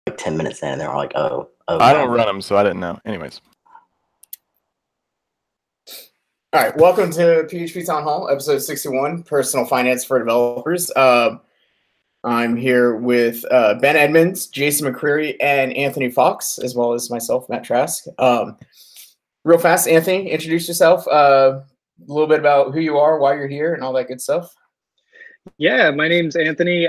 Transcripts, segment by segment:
like 10 minutes in, and they're like, oh, I don't run them, so I didn't know. Anyways. All right, welcome to PHP Town Hall, episode 61, Personal Finance for Developers. I'm here with Ben Edmonds, Jason McCreary, and Anthony Fox, as well as myself, Matt Trask. Real fast, Anthony, introduce yourself, a little bit about who you are, why you're here, and all that good stuff. Yeah, my name's Anthony.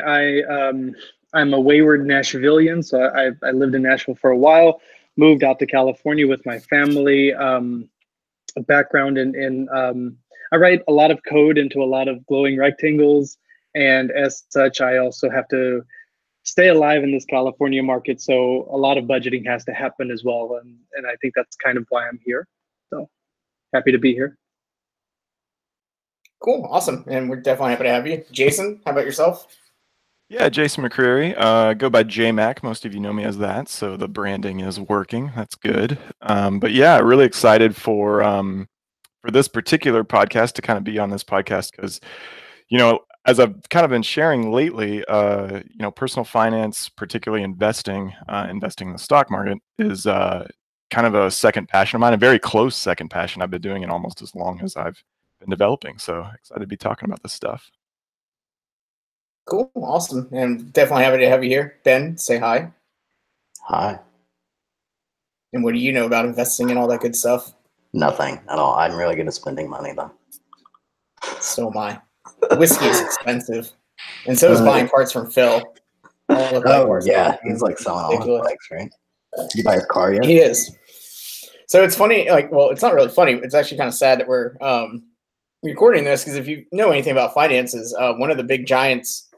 I'm a wayward Nashvilleian, so I lived in Nashville for a while, moved out to California with my family. A background in I write a lot of code into a lot of glowing rectangles, and as such, I also have to stay alive in this California market. So a lot of budgeting has to happen as well, and I think that's kind of why I'm here. So happy to be here. Cool, awesome, and we're definitely happy to have you. Jason, how about yourself? Yeah, Jason McCreary. Go by JMac. Most of you know me as that, so the branding is working. That's good. But yeah, really excited for this particular podcast to kind of be on this podcast because, you know, as I've kind of been sharing lately, you know, personal finance, particularly investing in the stock market, is kind of a second passion of mine, a very close second passion. I've been doing it almost as long as I've been developing. So excited to be talking about this stuff. Cool, awesome, and definitely happy to have you here. Ben, say hi. Hi. And what do you know about investing and all that good stuff? Nothing at all. I'm really good at spending money, though. So am I. Whiskey is expensive, and so is buying parts from Phil. Yeah, he's like selling all his bikes, right? Did you buy his car yet? He is. So it's funny, like, well, it's not really funny. It's actually kind of sad that we're recording this because if you know anything about finances, one of the big giants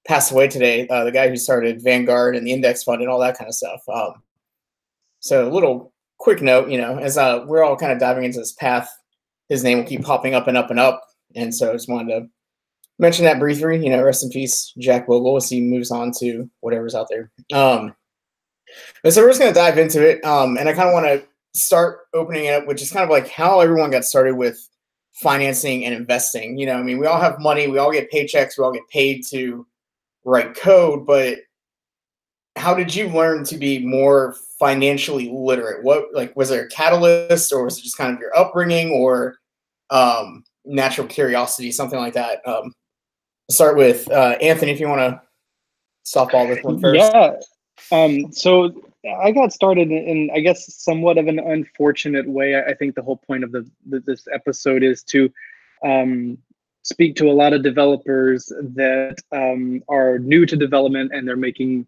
passed away today, the guy who started Vanguard and the index fund and all that kind of stuff. So a little quick note, you know, as we're all kind of diving into this path, his name will keep popping up and up and up. And so I just wanted to mention that briefly, you know, rest in peace, Jack Bogle, as he moves on to whatever's out there. So we're just going to dive into it. And I kind of want to start opening it up, which is kind of like how everyone got started with financing and investing. You know, I mean, we all have money, we all get paychecks, we all get paid to write code, but how did you learn to be more financially literate? What, like, was there a catalyst, or was it just kind of your upbringing, or natural curiosity, something like that? Start with Anthony, if you want to softball this one first. Yeah. So I got started in, I guess, somewhat of an unfortunate way. I think the whole point of this episode is to speak to a lot of developers that are new to development, and they're making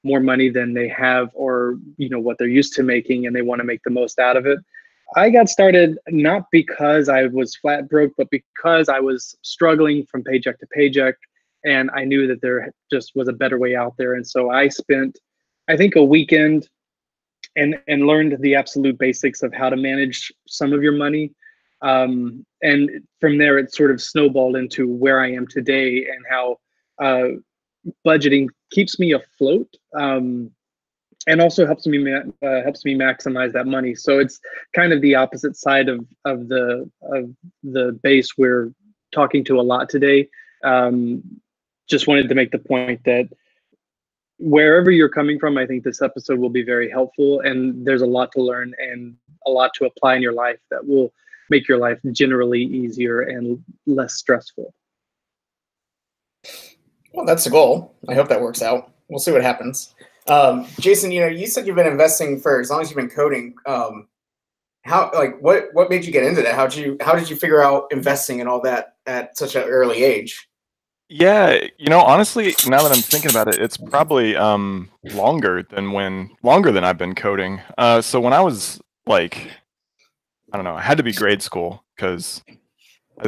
more money than they have, or, you know, what they're used to making, and they want to make the most out of it. I got started not because I was flat broke, but because I was struggling from paycheck to paycheck, and I knew that there just was a better way out there. And so I spent, I think, a weekend and learned the absolute basics of how to manage some of your money. And from there, it sort of snowballed into where I am today, and how budgeting keeps me afloat, and also helps me maximize that money. So it's kind of the opposite side of the base we're talking to a lot today. Just wanted to make the point that wherever you're coming from, I think this episode will be very helpful, and there's a lot to learn and a lot to apply in your life that will make your life generally easier and less stressful. Well, that's the goal. I hope that works out. We'll see what happens. Jason, you know, you said you've been investing for as long as you've been coding. What made you get into that? How did you figure out investing and all that at such an early age? Yeah, you know, honestly, now that I'm thinking about it, it's probably longer than I've been coding. So when I was like, I don't know, I had to be grade school, because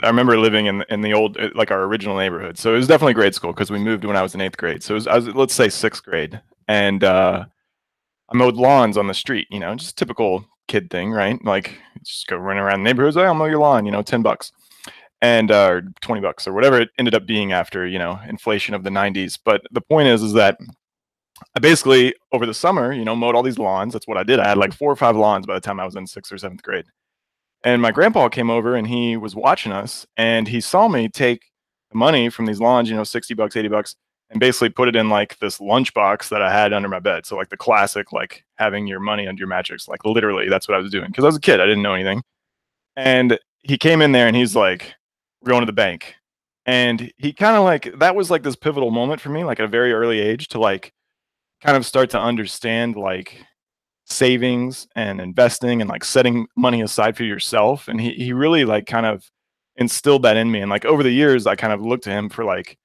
I remember living in the old, like, our original neighborhood. So it was definitely grade school, because we moved when I was in 8th grade. So I was, let's say, 6th grade, and I mowed lawns on the street. You know, just typical kid thing, right? Like, just go run around the neighborhoods. I'll mow your lawn. You know, $10. And or $20 or whatever it ended up being after, you know, inflation of the 90s. But the point is that I basically, over the summer, you know, mowed all these lawns. That's what I did. I had like 4 or 5 lawns by the time I was in 6th or 7th grade. And my grandpa came over, and he was watching us, and he saw me take the money from these lawns, you know, $60, $80, and basically put it in like this lunchbox that I had under my bed. So like the classic, like having your money under your mattress, like literally that's what I was doing. Cause I was a kid, I didn't know anything. And he came in there and he's like, we're going to the bank. And he kind of like, that was like this pivotal moment for me, like at a very early age to like kind of start to understand like savings and investing and like setting money aside for yourself. And he really like kind of instilled that in me. And like over the years, I kind of looked to him for like,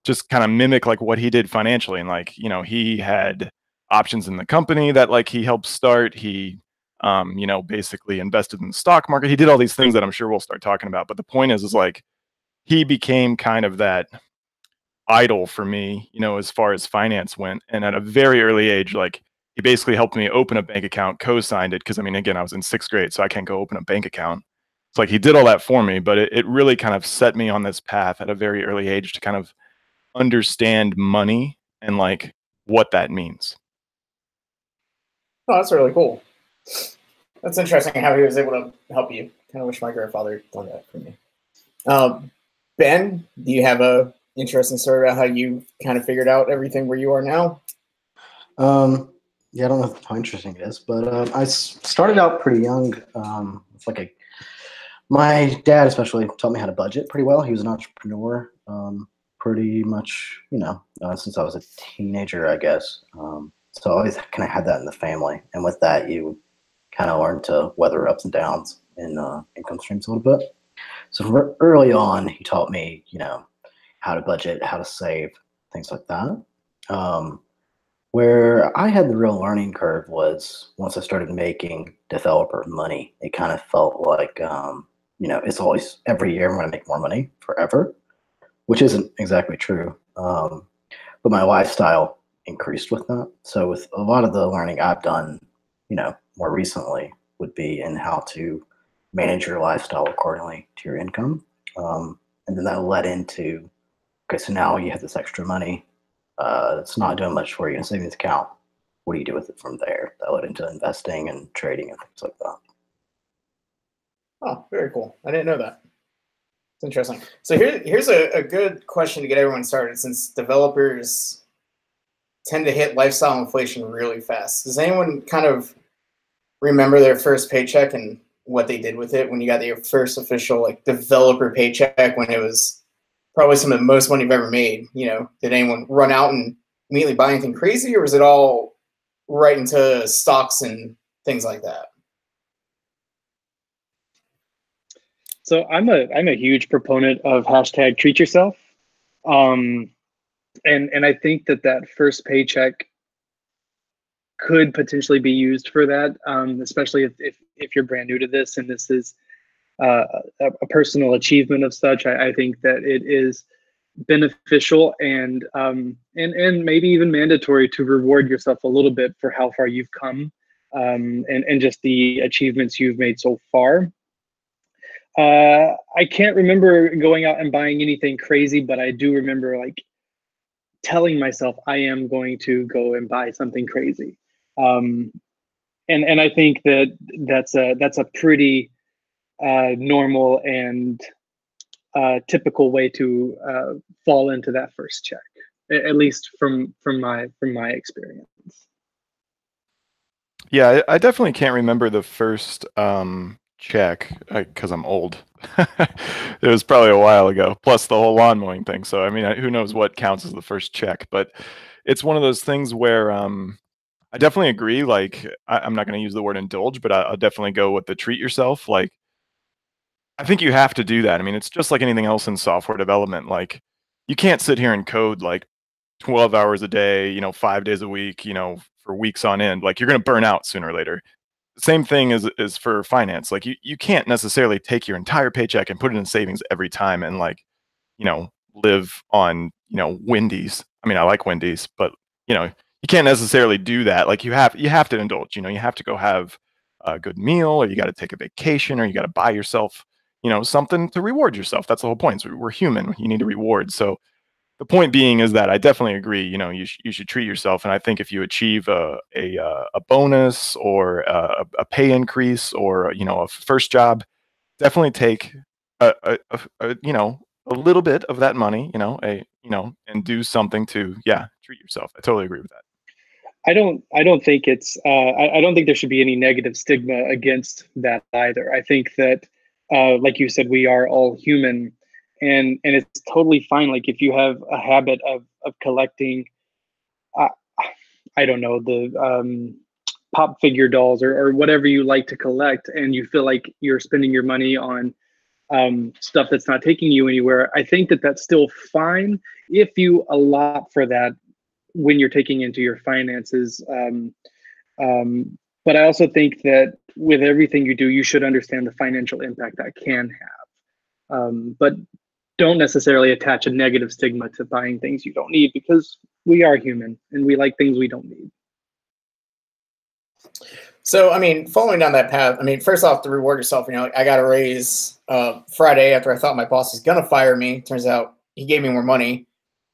just kind of mimic like what he did financially. And like, you know, he had options in the company that like he helped start. He, you know, basically invested in the stock market. He did all these things that I'm sure we'll start talking about. But the point is like, he became kind of that idol for me, you know, as far as finance went. And at a very early age, like he basically helped me open a bank account, co-signed it. Cause I mean, again, I was in 6th grade, so I can't go open a bank account. It's like he did all that for me, but it really kind of set me on this path at a very early age to kind of understand money and like what that means. Oh, that's really cool. That's interesting how he was able to help you. Kind of wish my grandfather had done that for me. Ben, do you have a interesting story about how you kind of figured out everything where you are now? Yeah, I don't know how interesting it is, but I started out pretty young. It's like my dad especially taught me how to budget pretty well. He was an entrepreneur, pretty much, you know, since I was a teenager, I guess. So I always kind of had that in the family, and with that, you kind of learn to weather ups and downs in income streams a little bit. So early on, he taught me, you know, how to budget, how to save, things like that. Where I had the real learning curve was once I started making developer money. It kind of felt like, you know, it's always every year I'm going to make more money forever, which isn't exactly true. But my lifestyle increased with that. So with a lot of the learning I've done, you know, more recently would be in how to manage your lifestyle accordingly to your income. And then that led into, okay, so now you have this extra money. It's not doing much for you in a savings account. What do you do with it from there? That led into investing and trading and things like that. Oh, very cool. I didn't know that. It's interesting. So here's a good question to get everyone started, since developers tend to hit lifestyle inflation really fast. Does anyone kind of remember their first paycheck and what they did with it when you got your first official like developer paycheck, when it was probably some of the most money you've ever made? You know, did anyone run out and immediately buy anything crazy, or was it all right into stocks and things like that? So I'm a huge proponent of hashtag treat yourself. And I think that first paycheck could potentially be used for that, especially if you're brand new to this and this is a personal achievement of such. I think that it is beneficial and maybe even mandatory to reward yourself a little bit for how far you've come, and just the achievements you've made so far. I can't remember going out and buying anything crazy, but I do remember like telling myself I am going to go and buy something crazy. And I think that's a pretty normal and typical way to fall into that first check, at least from my experience. Yeah, I definitely can't remember the first check because I'm old. It was probably a while ago. Plus the whole lawn mowing thing. So I mean, who knows what counts as the first check? But it's one of those things where I definitely agree. Like I'm not going to use the word indulge, but I'll definitely go with the treat yourself. Like I think you have to do that. I mean, it's just like anything else in software development. Like you can't sit here and code like 12 hours a day, you know, 5 days a week, you know, for weeks on end. Like you're going to burn out sooner or later. Same thing is for finance. Like you can't necessarily take your entire paycheck and put it in savings every time and like, you know, live on, you know, Wendy's. I mean, I like Wendy's, but you know, you can't necessarily do that. Like you have to indulge, you know, you have to go have a good meal, or you got to take a vacation, or you got to buy yourself, you know, something to reward yourself. That's the whole point. So we're human. You need a reward. So the point being is that I definitely agree. You know, you should treat yourself, and I think if you achieve a bonus or a pay increase or you know a first job, definitely take a you know a little bit of that money, and do something to, treat yourself. I totally agree with that. I don't think it's I don't think there should be any negative stigma against that either. I think that like you said, we are all human, and it's totally fine. Like if you have a habit of collecting, uh, I don't know, the pop figure dolls or whatever you like to collect, and you feel like you're spending your money on stuff that's not taking you anywhere. I think that that's still fine if you allot for that when you're taking into your finances. But I also think that with everything you do, you should understand the financial impact that can have. But don't necessarily attach a negative stigma to buying things you don't need, because we are human and we like things we don't need. So, I mean, following down that path, I mean, first off, to reward yourself, I got a raise Friday after I thought my boss was going to fire me. Turns out he gave me more money.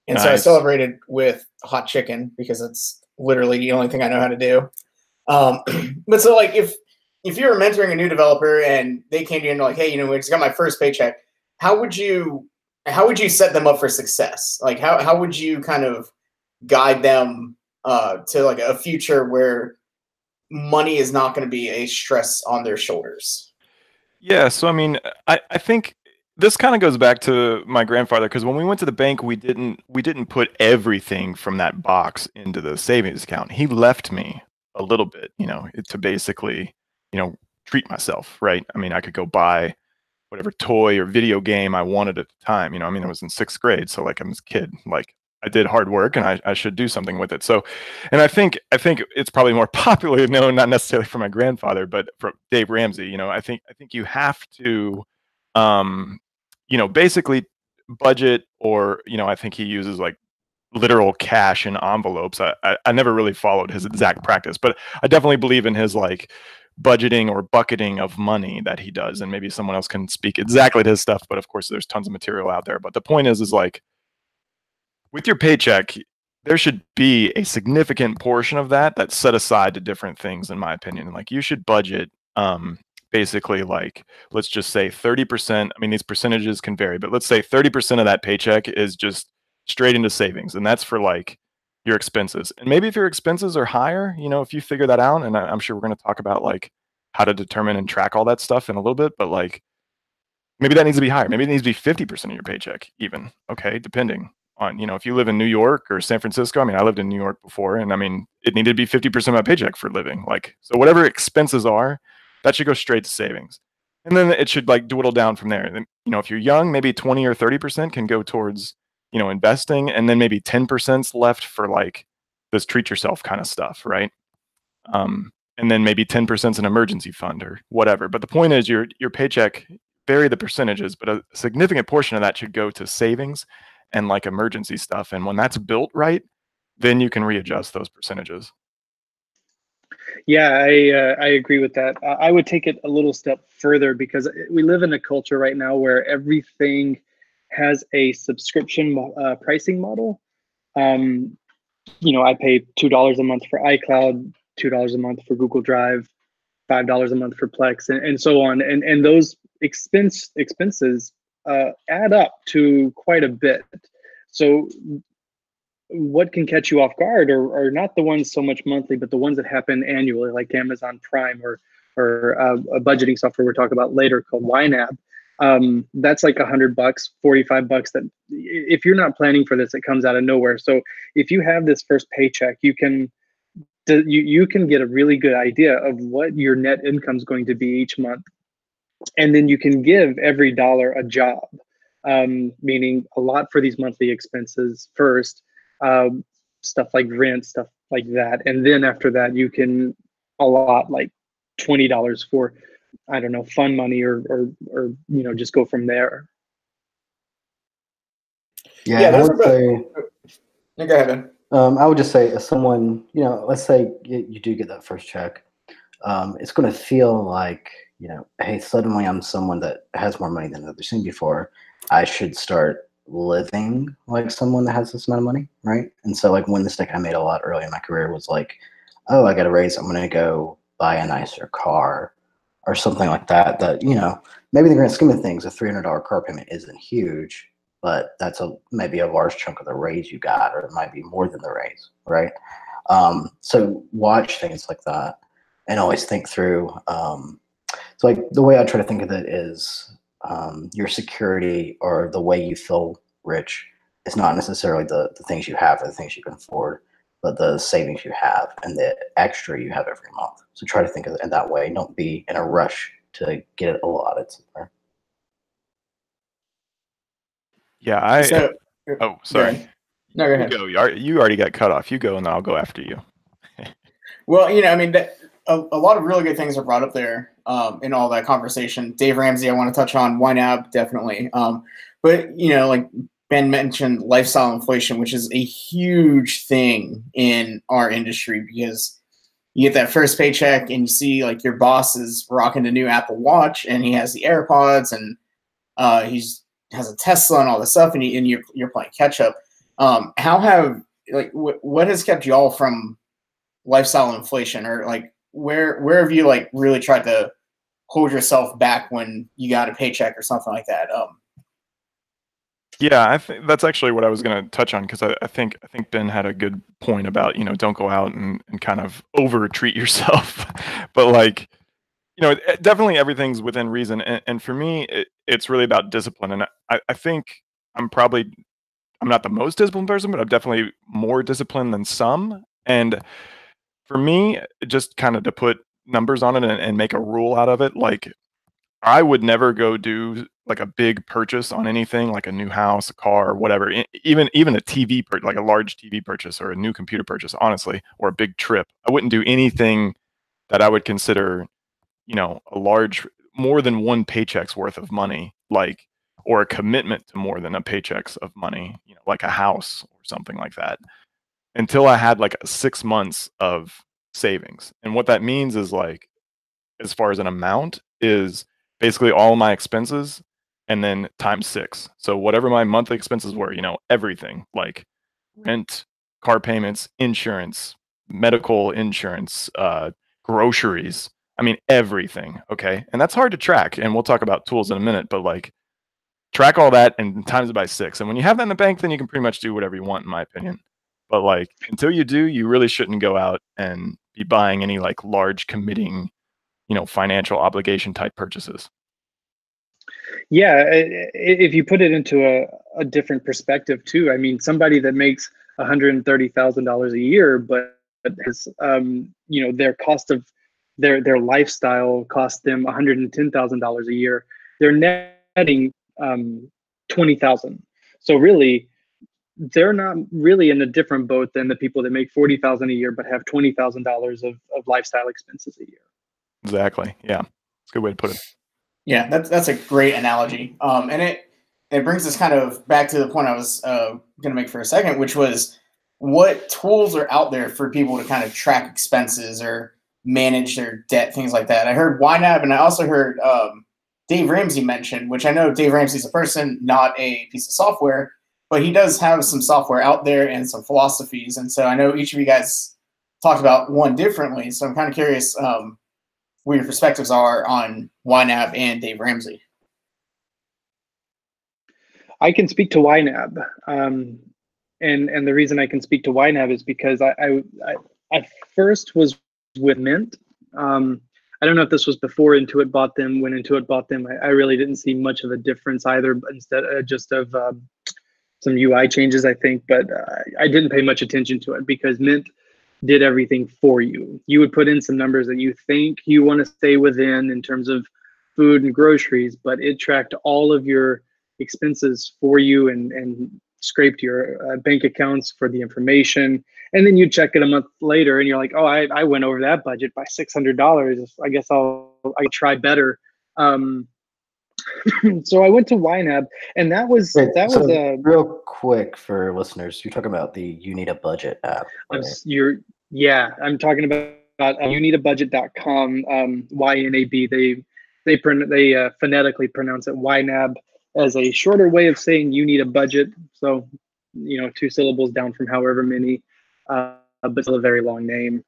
And so I celebrated with hot chicken, because it's literally the only thing I know how to do. But so, like, if you were mentoring a new developer and they came to you and like, hey, we just got my first paycheck, how would you set them up for success? Like, how would you kind of guide them to like a future where money is not going to be a stress on their shoulders? Yeah, so I mean, I think this kind of goes back to my grandfather, because when we went to the bank, we didn't put everything from that box into the savings account. He left me a little bit, to basically, treat myself, right? I mean, I could go buy whatever toy or video game I wanted at the time. I mean, I was in 6th grade, so like I'm a kid, like I did hard work and I should do something with it. So, and I think it's probably more popularly known, not necessarily from my grandfather, but from Dave Ramsey. I think you have to, basically budget, or I think he uses like literal cash in envelopes. I never really followed his exact practice, but I definitely believe in his like budgeting or bucketing of money that he does. And maybe someone else can speak exactly to his stuff, but of course there's tons of material out there. But the point is like, with your paycheck, there should be a significant portion of that that's set aside to different things, in my opinion. Like you should budget, basically, like, let's just say 30%. I mean, these percentages can vary, but let's say 30% of that paycheck is just straight into savings. And that's for like your expenses. And maybe if your expenses are higher, if you figure that out, and I'm sure we're going to talk about like how to determine and track all that stuff in a little bit, but like maybe that needs to be higher. Maybe it needs to be 50% of your paycheck even. Okay. Depending on, if you live in New York or San Francisco. I mean, I lived in New York before, and I mean, it needed to be 50% of my paycheck for living. Like, so whatever expenses are, that should go straight to savings. And then it should like dwindle down from there. And then, if you're young, maybe 20 or 30% can go towards, investing. And then maybe 10% left for like this treat yourself kind of stuff. Right. And then maybe 10% an emergency fund or whatever. But the point is your paycheck, vary the percentages, but a significant portion of that should go to savings and like emergency stuff. And when that's built right, then you can readjust those percentages. Yeah, I agree with that. I would take it a little step further, because we live in a culture right now where everything has a subscription pricing model. I pay $2 a month for iCloud, $2 a month for Google Drive, $5 a month for Plex, and so on. And those expenses add up to quite a bit. So what can catch you off guard are not the ones so much monthly, but the ones that happen annually, like Amazon Prime or a budgeting software we're talking about later called YNAB. That's like $100, $45. That if you're not planning for this, it comes out of nowhere. So if you have this first paycheck, you can get a really good idea of what your net income is going to be each month, and then you can give every dollar a job, meaning a lot for these monthly expenses first. Stuff like rent, stuff like that. And then after that, you can allot like $20 for, I don't know, fun money or just go from there. Yeah, I would say. Go ahead, Ben. I would just say, as someone, let's say you do get that first check, it's going to feel like, hey, suddenly I'm someone that has more money than I've ever seen before. I should start living like someone that has this amount of money, right? And so like one mistake I made a lot early in my career was like, oh, I got a raise, I'm going to go buy a nicer car or something like that, maybe in the grand scheme of things, a $300 car payment isn't huge, but that's maybe a large chunk of the raise you got, or it might be more than the raise, right? So watch things like that, and always think through. So like the way I try to think of it is your security or the way you feel rich is not necessarily the things you have or the things you can afford, but the savings you have and the extra you have every month. So try to think of it in that way. Don't be in a rush to get it allotted somewhere. Yeah, So, oh, sorry. No, go You ahead. go. You already got cut off. You go, and then I'll go after you. Well, I mean, a lot of really good things are brought up there in all that conversation. Dave Ramsey, I want to touch on. YNAB, definitely. But, like Ben mentioned, lifestyle inflation, which is a huge thing in our industry because you get that first paycheck and you see like your boss is rocking the new Apple Watch and he has the AirPods and has a Tesla and all this stuff, and you're playing catch up. How have what has kept y'all from lifestyle inflation, or like where have you like really tried to hold yourself back when you got a paycheck or something like that? Yeah, I think that's actually what I was going to touch on, because I think Ben had a good point about, don't go out and kind of over treat yourself. But like, definitely everything's within reason. And for me, it's really about discipline. And I think I'm not the most disciplined person, but I'm definitely more disciplined than some. And for me, just kind of to put numbers on it and make a rule out of it, like I would never go do like a big purchase on anything, like a new house, a car, or whatever. Even a TV like a large TV purchase or a new computer purchase, honestly, or a big trip. I wouldn't do anything that I would consider, a large, more than one paycheck's worth of money, like, or a commitment to more than a paycheck's of money, like a house or something like that, until I had like 6 months of savings. And what that means is like, as far as an amount, is basically all of my expenses and then times 6. So whatever my monthly expenses were, everything like rent, car payments, insurance, medical insurance, groceries. I mean, everything. Okay. And that's hard to track. And we'll talk about tools in a minute, but like track all that and times it by 6. And when you have that in the bank, then you can pretty much do whatever you want, in my opinion. But like until you do, you really shouldn't go out and be buying any like large committing, financial obligation type purchases. Yeah, if you put it into a different perspective too, I mean, somebody that makes $130,000 a year, but has their cost of their lifestyle costs them $110,000 a year, they're netting 20,000. So really, they're not really in a different boat than the people that make 40,000 a year but have $20,000 of lifestyle expenses a year. Exactly. Yeah, it's a good way to put it. Yeah, that's a great analogy. And it brings us kind of back to the point I was going to make for a second, which was what tools are out there for people to kind of track expenses or manage their debt, things like that. I heard YNAB, and I also heard Dave Ramsey mention, which I know Dave Ramsey's a person, not a piece of software, but he does have some software out there and some philosophies. And so I know each of you guys talked about one differently. So I'm kind of curious what your perspectives are on YNAB and Dave Ramsey. I can speak to YNAB, and the reason I can speak to YNAB is because I first was with Mint. I don't know if this was before Intuit bought them. When Intuit bought them, I really didn't see much of a difference either, but instead just of some UI changes, I think. But I didn't pay much attention to it because Mint did everything for you. You would put in some numbers that you think you want to stay within in terms of food and groceries, but it tracked all of your expenses for you and scraped your bank accounts for the information. And then you check it a month later and you're like, oh, I went over that budget by $600. I guess I try better. So I went to YNAB, and that was real quick for listeners. You're talking about the You Need a Budget app. Right? I'm talking about youneedabudget.com. YNAB. They phonetically pronounce it YNAB as a shorter way of saying you need a budget. So 2 syllables down from however many, but still a very long name.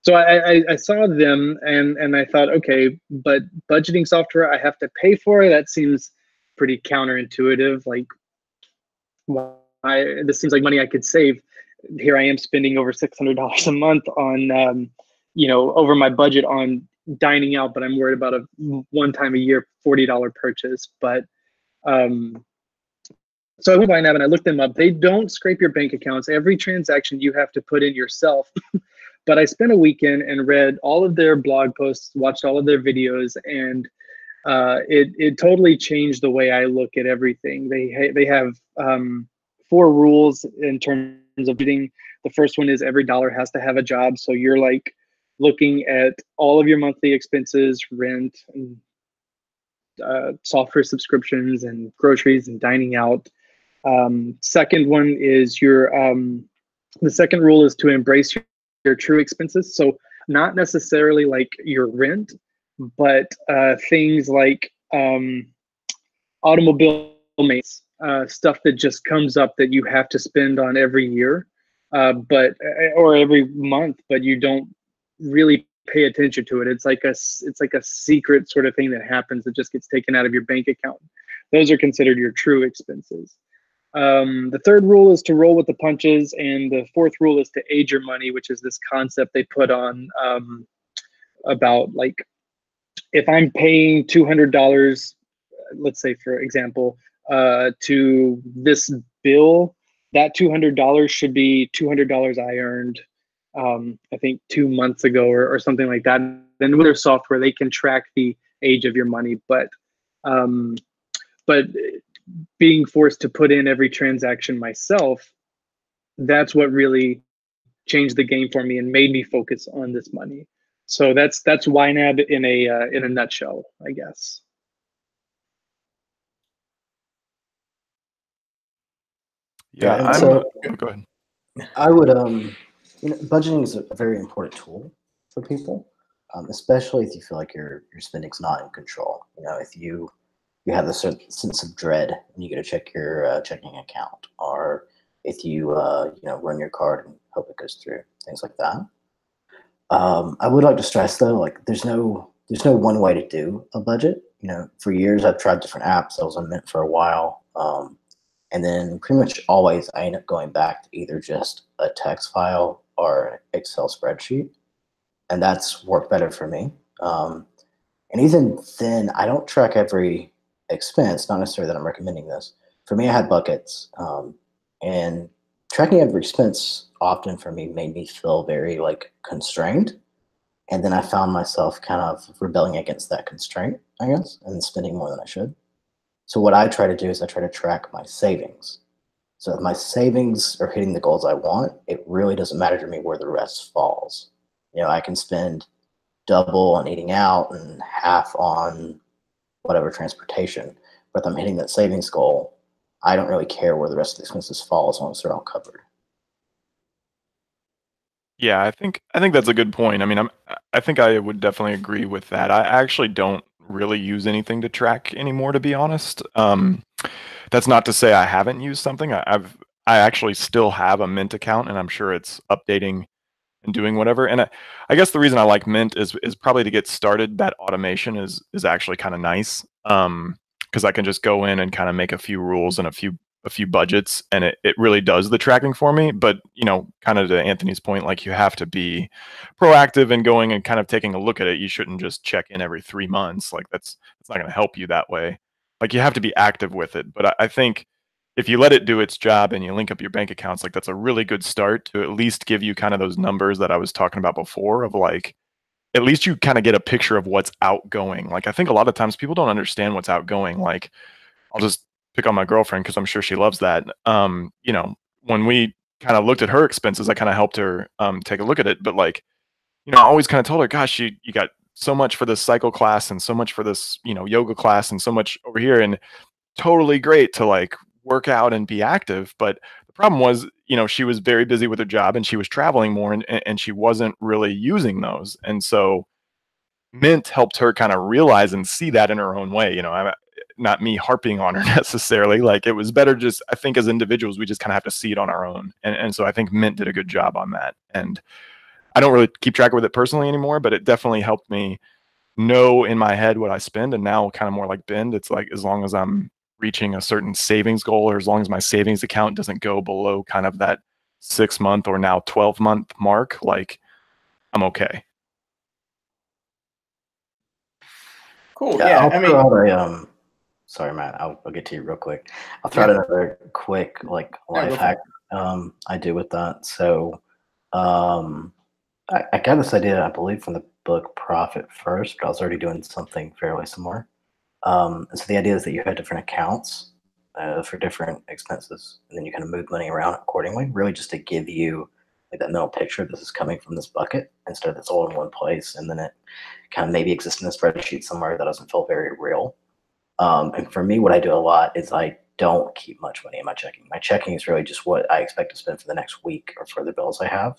So I saw them and I thought, okay, but budgeting software I have to pay for, that seems pretty counterintuitive. Like, why this seems like money I could save. Here I am spending over $600 a month on, over my budget on dining out, but I'm worried about a one time a year $40 purchase. But so I went by now and I looked them up. They don't scrape your bank accounts. Every transaction you have to put in yourself. But I spent a weekend and read all of their blog posts, watched all of their videos, and it totally changed the way I look at everything. They have 4 rules in terms of budgeting. The first one is every dollar has to have a job. So you're like looking at all of your monthly expenses, rent, and software subscriptions, and groceries, and dining out. Second one is the second rule is to embrace your true expenses. So not necessarily like your rent, but things like automobile maintenance, stuff that just comes up that you have to spend on every year, or every month, but you don't really pay attention to it. It's like a secret sort of thing that happens that just gets taken out of your bank account. Those are considered your true expenses. The third rule is to roll with the punches, and the fourth rule is to age your money, which is this concept they put on about, like, if I'm paying $200, let's say for example, to this bill, that $200 should be $200 I earned, I think 2 months ago or something like that. Then with their software, they can track the age of your money, but being forced to put in every transaction myself, that's what really changed the game for me and made me focus on this money. So that's YNAB in a nutshell, I guess. Yeah, so go ahead. I would budgeting is a very important tool for people, especially if you feel like your spending's not in control. If you have a certain sense of dread when you go to check your checking account, or if you run your card and hope it goes through, things like that. I would like to stress though, like there's no one way to do a budget. For years I've tried different apps. I was on Mint for a while, and then pretty much always I end up going back to either just a text file or an Excel spreadsheet, and that's worked better for me. And even then, I don't track every expense. Not necessarily that I'm recommending this. For me, I had buckets, and tracking every expense often for me made me feel very constrained. And then I found myself kind of rebelling against that constraint, I guess, and spending more than I should. So what I try to do is I try to track my savings. So if my savings are hitting the goals I want, it really doesn't matter to me where the rest falls. I can spend double on eating out and half on whatever transportation. But if I'm hitting that savings goal, I don't really care where the rest of the expenses fall as long as they're all covered. Yeah, I think that's a good point. I mean, I think I would definitely agree with that. I actually don't really use anything to track anymore, to be honest. That's not to say I haven't used something. I actually still have a Mint account, and I'm sure it's updating and doing whatever. And I guess the reason I like Mint is probably to get started. That automation is actually kind of nice, because I can just go in and kind of make a few rules and a few budgets, and it really does the tracking for me. But kind of to Anthony's point, like, you have to be proactive in going and kind of taking a look at it. You shouldn't just check in every 3 months. Like, that's not going to help you that way. Like, you have to be active with it. But I think if you let it do its job and you link up your bank accounts, like, that's a really good start to at least give you kind of those numbers that I was talking about before, of like, at least you kind of get a picture of what's outgoing. Like, I think a lot of times people don't understand what's outgoing. Like, I'll just pick on my girlfriend because I'm sure she loves that. When we kind of looked at her expenses, I kind of helped her take a look at it. But like, I always kind of told her, gosh, you got so much for this cycle class and so much for this, yoga class and so much over here, and totally great to like work out and be active. But the problem was, she was very busy with her job and she was traveling more, and she wasn't really using those. And so Mint helped her kind of realize and see that in her own way. Not me harping on her necessarily. Like, it was better just, I think, as individuals, we just kind of have to see it on our own. And so I think Mint did a good job on that. And I don't really keep track with it personally anymore, but it definitely helped me know in my head what I spend. And now, kind of more like Bend, it's like, as long as I'm reaching a certain savings goal, or as long as my savings account doesn't go below kind of that 6-month or now 12-month mark, like I'm okay. Cool. Yeah, Yeah. I'll I throw mean, out a sorry, Matt. I'll get to you real quick. I'll throw out yeah. another quick like No, life go for hack I do with that. So um, I got this idea, I believe, from the book Profit First, but I was already doing something fairly similar. And so the idea is that you have different accounts for different expenses, and then you kind of move money around accordingly, really just to give you like that mental picture. This is coming from this bucket instead of it's all in one place, and then it kind of maybe exists in a spreadsheet somewhere that doesn't feel very real. And for me, what I do a lot is I don't keep much money in my checking. My checking is really just what I expect to spend for the next week or for the bills I have.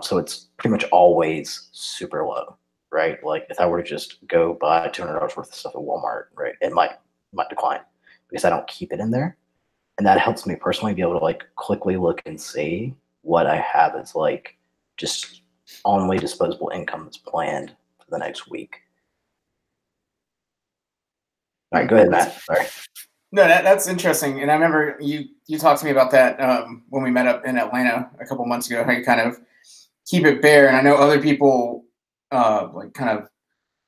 So it's pretty much always super low, right? Like if I were to just go buy $200 worth of stuff at Walmart, right, it might decline because I don't keep it in there, and that helps me personally be able to like quickly look and see what I have as like just only disposable income that's planned for the next week. All right, go ahead, Matt. Sorry. No, that's interesting. And I remember you talked to me about that when we met up in Atlanta a couple months ago. How you kind of keep it bare, and I know other people like kind of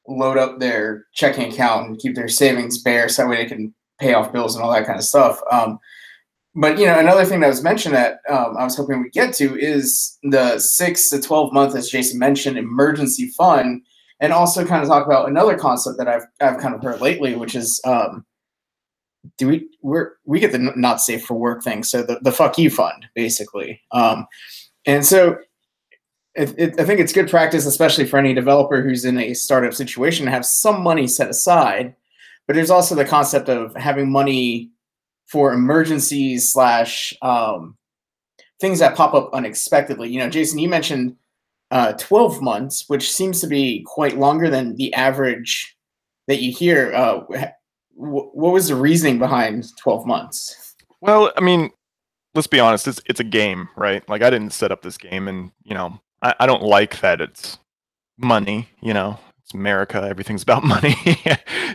load up their checking account and keep their savings bare, so that way they can pay off bills and all that kind of stuff. But another thing that was mentioned that I was hoping we get to is the 6 to 12 month, as Jason mentioned, emergency fund, and also kind of talk about another concept that I've kind of heard lately, which is we get the not safe for work thing, so the fuck you fund basically. And so I think it's good practice, especially for any developer who's in a startup situation, to have some money set aside. But there's also the concept of having money for emergencies slash things that pop up unexpectedly. Jason, you mentioned 12 months, which seems to be quite longer than the average that you hear. What was the reasoning behind 12 months? Well, I mean, let's be honest, it's a game, right? Like I didn't set up this game, and I don't like that it's money. It's America, everything's about money.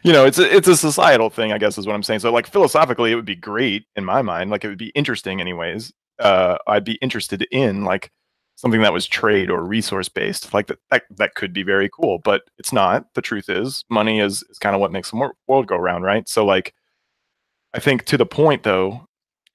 It's a societal thing, I guess, is what I'm saying. So like philosophically, it would be great in my mind. Like it would be interesting, anyways. I'd be interested in like something that was trade or resource based. Like that could be very cool, but it's not. The truth is, money is kind of what makes the world go round, right? So like I think to the point though,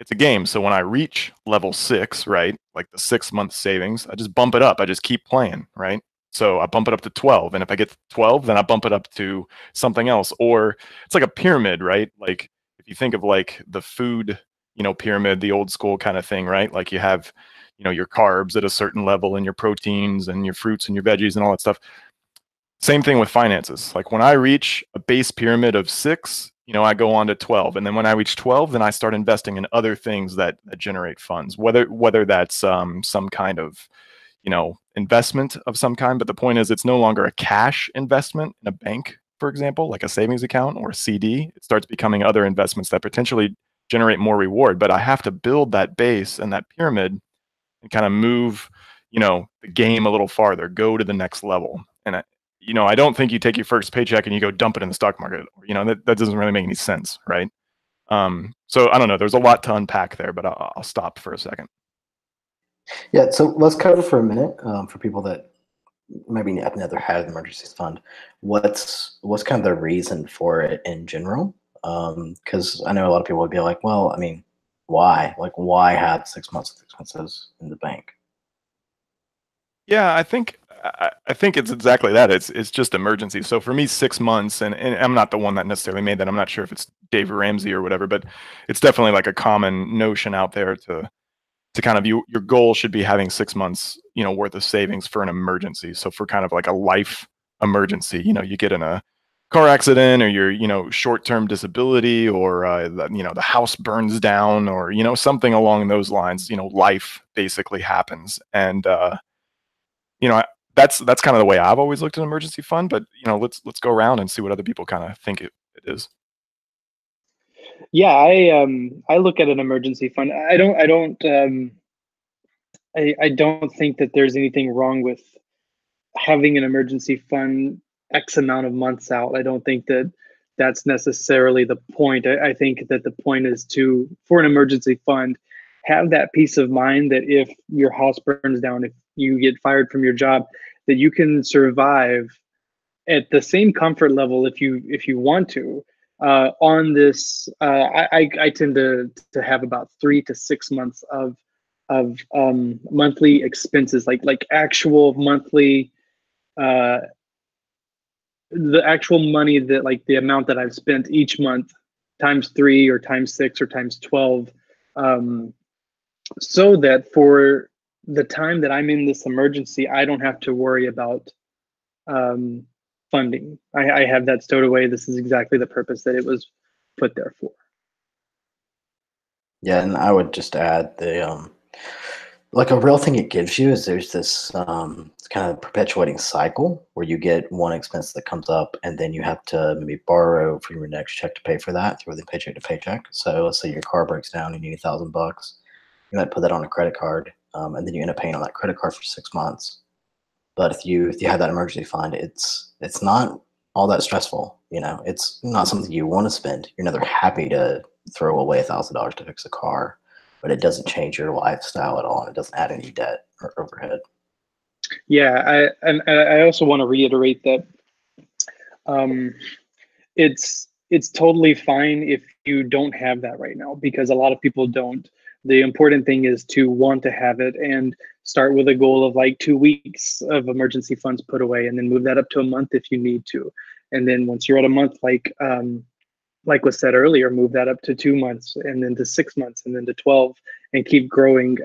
it's a game. So when I reach level 6, right, like the 6-month savings, I just bump it up. I just keep playing, right? So I bump it up to 12. And if I get to 12, then I bump it up to something else. Or it's like a pyramid, right? Like if you think of like the food, pyramid, the old school kind of thing, right? Like you have, your carbs at a certain level and your proteins and your fruits and your veggies and all that stuff. Same thing with finances. Like when I reach a base pyramid of 6, I go on to 12. And then when I reach 12, then I start investing in other things that generate funds, whether that's some kind of, investment of some kind. But the point is, it's no longer a cash investment in a bank, for example, like a savings account or a CD. It starts becoming other investments that potentially generate more reward. But I have to build that base and that pyramid and kind of move, the game a little farther, go to the next level. And I don't think you take your first paycheck and you go dump it in the stock market. That doesn't really make any sense, right? So I don't know. There's a lot to unpack there, but I'll stop for a second. Yeah, so let's cover for a minute for people that maybe have never had an emergency fund. What's kind of the reason for it in general? Because I know a lot of people would be like, well, I mean, why? Like, why have 6 months of expenses in the bank? Yeah, I think it's exactly that. It's just emergency. So for me, 6 months, and I'm not the one that necessarily made that. I'm not sure if it's Dave Ramsey or whatever, but it's definitely like a common notion out there to kind of your goal should be having 6 months, worth of savings for an emergency. So for kind of like a life emergency, you get in a car accident or you're, short-term disability or, the house burns down or, something along those lines, life basically happens. And, you know, I, that's kind of the way I've always looked at an emergency fund, but let's go around and see what other people kind of think it is. Yeah, I look at an emergency fund. I don't think that there's anything wrong with having an emergency fund X amount of months out. I don't think that that's necessarily the point. I think that the point is to, for an emergency fund, have that peace of mind that if your house burns down, if you get fired from your job, that you can survive at the same comfort level if you want to. On this, I tend to have about 3 to 6 months of monthly expenses, like actual monthly, the actual money, that like the amount that I've spent each month times 3 or times 6 or times 12, so that for the time that I'm in this emergency, I don't have to worry about funding. I have that stowed away. This is exactly the purpose that it was put there for. Yeah, and I would just add the like a real thing it gives you is there's this kind of perpetuating cycle where you get one expense that comes up and then you have to maybe borrow from your next check to pay for that through the paycheck to paycheck. So let's say your car breaks down and you need $1,000, you might put that on a credit card, and then you end up paying on that credit card for 6 months. But if you have that emergency fund, it's not all that stressful. You know, it's not something you want to spend. You're never happy to throw away $1,000 to fix a car, but it doesn't change your lifestyle at all, and it doesn't add any debt or overhead. Yeah, I also want to reiterate that it's totally fine if you don't have that right now, because a lot of people don't. The important thing is to want to have it and start with a goal of like 2 weeks of emergency funds put away, and then move that up to a month if you need to. And then once you're at a month, like was said earlier, move that up to 2 months, and then to 6 months, and then to 12, and keep growing.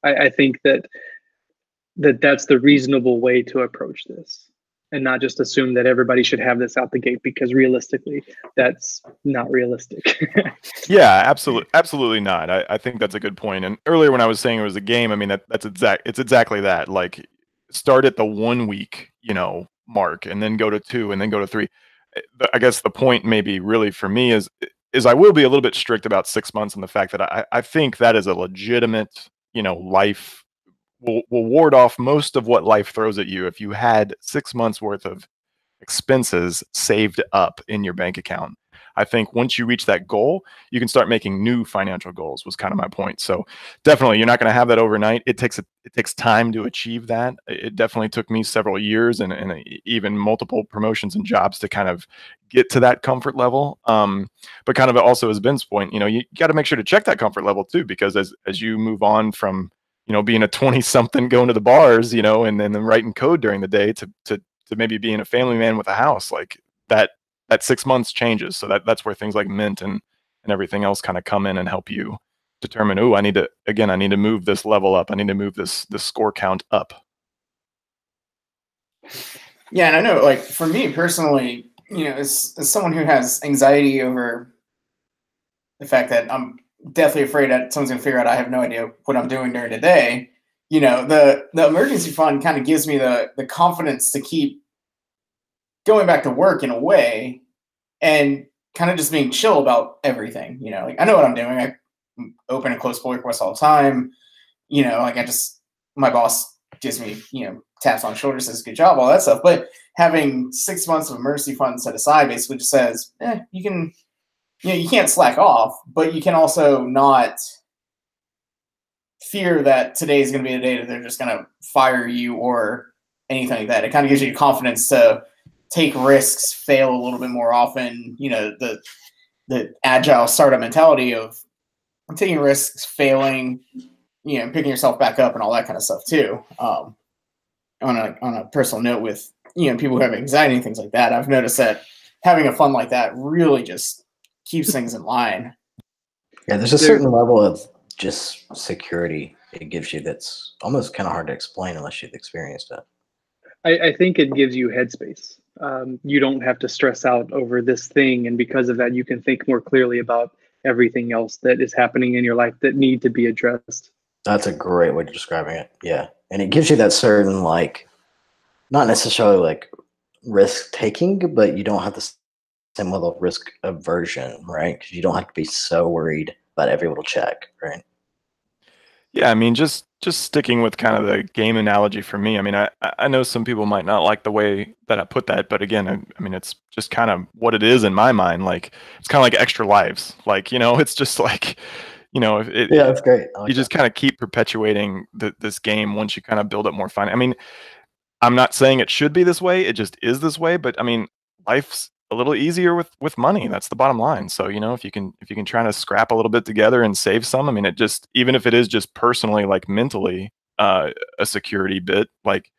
I think that's the reasonable way to approach this, and not just assume that everybody should have this out the gate, because realistically, that's not realistic. Yeah, absolutely not. I think that's a good point. And earlier when I was saying it was a game, I mean it's exactly that. Like, start at the 1 week, mark, and then go to 2, and then go to 3. I guess the point maybe really for me is I will be a little bit strict about 6 months, and the fact that I think that is a legitimate, life will ward off most of what life throws at you if you had 6 months worth of expenses saved up in your bank account. I think once you reach that goal, you can start making new financial goals, was kind of my point. So definitely, you're not going to have that overnight. It takes time to achieve that. It definitely took me several years and even multiple promotions and jobs to kind of get to that comfort level. But kind of also, as Ben's point, you got to make sure to check that comfort level too, because as you move on from being a 20-something going to the bars, and then writing code during the day to maybe being a family man with a house, like that 6 months changes. So that's where things like Mint and everything else kind of come in and help you determine, I need to move this level up. I need to move this score count up. Yeah, and I know, like, for me personally, as someone who has anxiety over the fact that I'm deathly afraid that someone's gonna figure out I have no idea what I'm doing during the day, the emergency fund kind of gives me the confidence to keep going back to work in a way, and kind of just being chill about everything. Like, I know what I'm doing. I open and close pull requests all the time. Like, my boss gives me, taps on the shoulder, says good job, all that stuff. But having 6 months of emergency funds set aside basically just says, you can, you can't slack off, but you can also not fear that today is going to be a day that they're just going to fire you or anything like that. It kind of gives you confidence to take risks, fail a little bit more often. The agile startup mentality of taking risks, failing, picking yourself back up, and all that kind of stuff too. On a personal note, with people who have anxiety and things like that, I've noticed that having a fund like that really just keeps things in line. Yeah, there's a certain level of just security it gives you that's almost kind of hard to explain unless you've experienced it. I think it gives you headspace. You don't have to stress out over this thing, and because of that, you can think more clearly about everything else that is happening in your life that need to be addressed. That's a great way of describing it. Yeah, and it gives you that certain, like, not necessarily like risk taking, but you don't have the same level of risk aversion, right? Because you don't have to be so worried about every little check, right? Yeah, I mean, just just sticking with kind of the game analogy for me. I mean, I know some people might not like the way that I put that, but again, I mean, it's just kind of what it is in my mind. Like, it's kind of like extra lives. Like, it's just like, Yeah, that's great. I you like just kind of keep perpetuating this game once you kind of build up more fun. I mean, I'm not saying it should be this way. It just is this way. But I mean, life's a little easier with money. That's the bottom line. So, if you can try to scrap a little bit together and save some, I mean, it just, even if it is just personally, like mentally, a security bit, like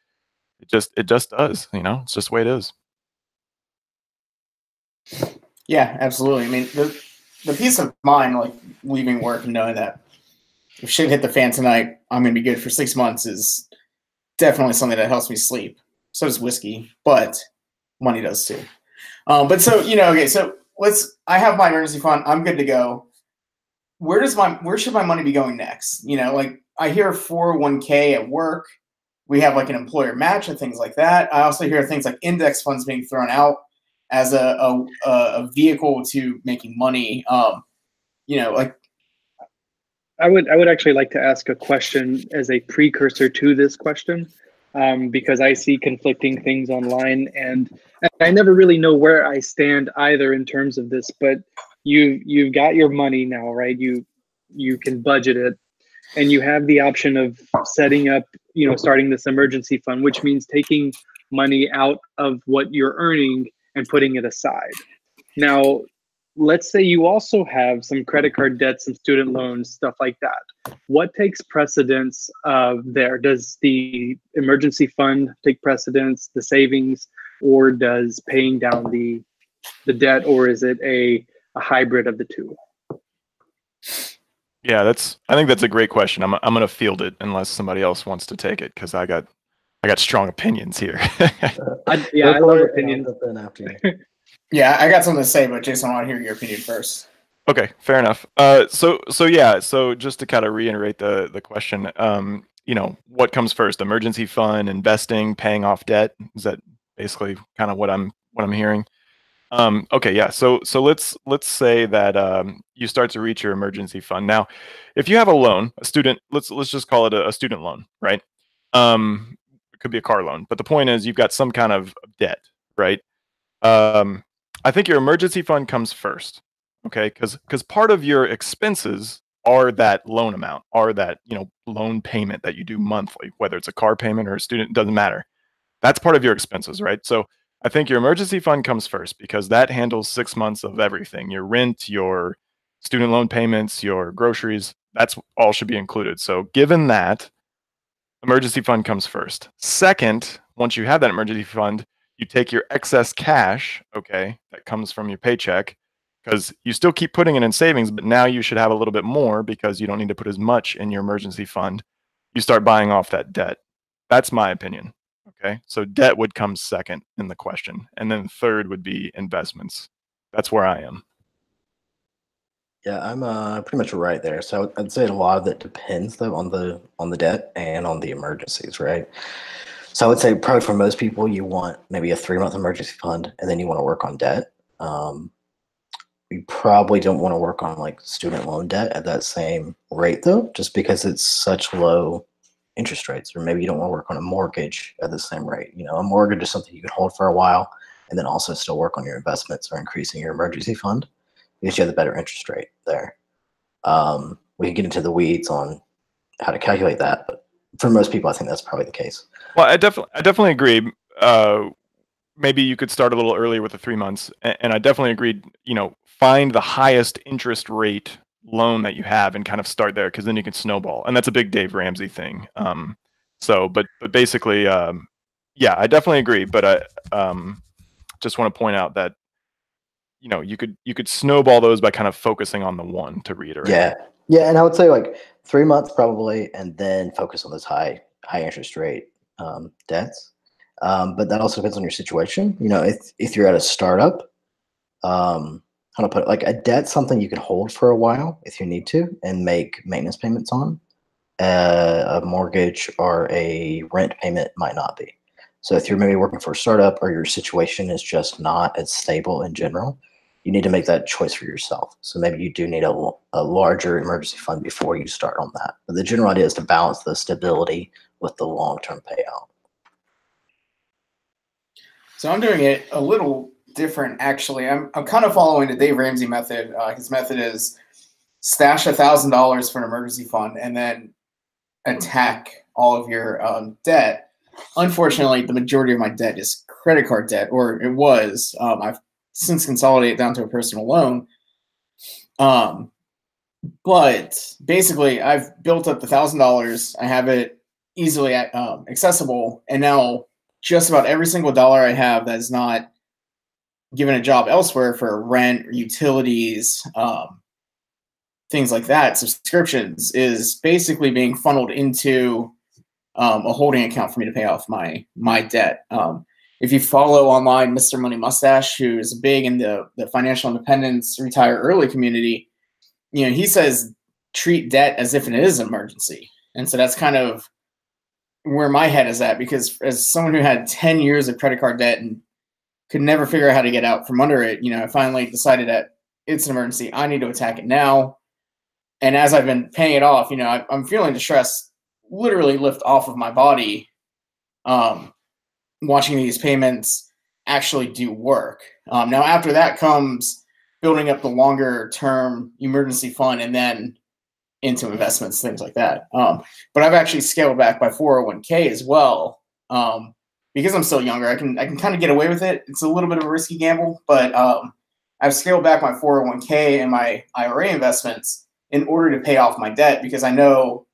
it just does, it's just the way it is. Yeah, absolutely. I mean, the peace of mind, like leaving work and knowing that if shit hit the fan tonight, I'm gonna be good for 6 months is definitely something that helps me sleep. So does whiskey, but money does too. But so okay, so I have my emergency fund. I'm good to go. Where should my money be going next? Like I hear 401k at work. We have like an employer match and things like that. I also hear things like index funds being thrown out as a vehicle to making money. Like I would actually like to ask a question as a precursor to this question, because I see conflicting things online, and I never really know where I stand either in terms of this. But you've got your money now, right? You can budget it, and you have the option of setting up, starting this emergency fund, which means taking money out of what you're earning and putting it aside. Now, let's say you also have some credit card debts, some student loans, stuff like that. What takes precedence there? Does the emergency fund take precedence, the savings, or does paying down the debt, or is it a hybrid of the two? Yeah, I think that's a great question. I'm going to field it unless somebody else wants to take it, because I got strong opinions here. I love opinions. Yeah, I got something to say, but Jason, I want to hear your opinion first. Okay, fair enough. So just to kind of reiterate the question, what comes first? Emergency fund, investing, paying off debt? Is that basically kind of what I'm hearing? Okay, yeah. So let's say that you start to reach your emergency fund. Now, if you have a loan, a student, let's just call it a student loan, right? It could be a car loan, but the point is you've got some kind of debt, right? I think your emergency fund comes first, okay? Because part of your expenses are that loan amount, are that loan payment that you do monthly, whether it's a car payment or a student, doesn't matter. That's part of your expenses, right? So I think your emergency fund comes first because that handles 6 months of everything: your rent, your student loan payments, your groceries. That's all should be included. So given that, emergency fund comes first. Second, once you have that emergency fund, you take your excess cash, okay, that comes from your paycheck, because you still keep putting it in savings, but now you should have a little bit more because you don't need to put as much in your emergency fund. You start buying off that debt. That's my opinion. Okay. So debt would come second in the question. And then third would be investments. That's where I am. Yeah, I'm pretty much right there. So I'd say a lot of it depends though on the debt and on the emergencies, right? So I would say probably for most people, you want maybe a 3-month emergency fund, and then you want to work on debt. You probably don't want to work on like student loan debt at that same rate though, just because it's such low interest rates. Or maybe you don't want to work on a mortgage at the same rate. A mortgage is something you can hold for a while and then also still work on your investments or increasing your emergency fund because you have the better interest rate there. We can get into the weeds on how to calculate that, but for most people, I think that's probably the case. Well, I definitely agree. Maybe you could start a little earlier with the 3 months, and I definitely agreed. Find the highest interest rate loan that you have and kind of start there, because then you can snowball, and that's a big Dave Ramsey thing. But basically, yeah, I definitely agree. But I just want to point out that you could snowball those by kind of focusing on the one, to reiterate. Yeah, and I would say like 3 months probably, and then focus on those high interest rate debts. But that also depends on your situation. If you're at a startup, how to put it, like a debt's something you can hold for a while if you need to and make maintenance payments on. A mortgage or a rent payment might not be. So if you're maybe working for a startup or your situation is just not as stable in general, you need to make that choice for yourself. So maybe you do need a larger emergency fund before you start on that. But the general idea is to balance the stability with the long-term payout. So I'm doing it a little different, actually. I'm kind of following the Dave Ramsey method. His method is stash $1,000 for an emergency fund and then attack all of your debt. Unfortunately, the majority of my debt is credit card debt, or it was. I've since consolidated down to a personal loan. But basically, I've built up the $1,000. I have it easily accessible, and now just about every single dollar I have that is not given a job elsewhere for rent or utilities, things like that, subscriptions, is basically being funneled into a holding account for me to pay off my debt. If you follow online Mr. Money Mustache, who's big in the financial independence, retire early community, he says treat debt as if it is an emergency. And so that's kind of where my head is at, because as someone who had 10 years of credit card debt and could never figure out how to get out from under it, I finally decided that it's an emergency. I need to attack it now. And as I've been paying it off, I'm feeling the stress literally lift off of my body, watching these payments actually do work. Now, after that comes building up the longer term emergency fund and then into investments, things like that. But I've actually scaled back my 401k as well. Because I'm still younger, I can kind of get away with it. It's a little bit of a risky gamble, but I've scaled back my 401k and my IRA investments in order to pay off my debt, because I know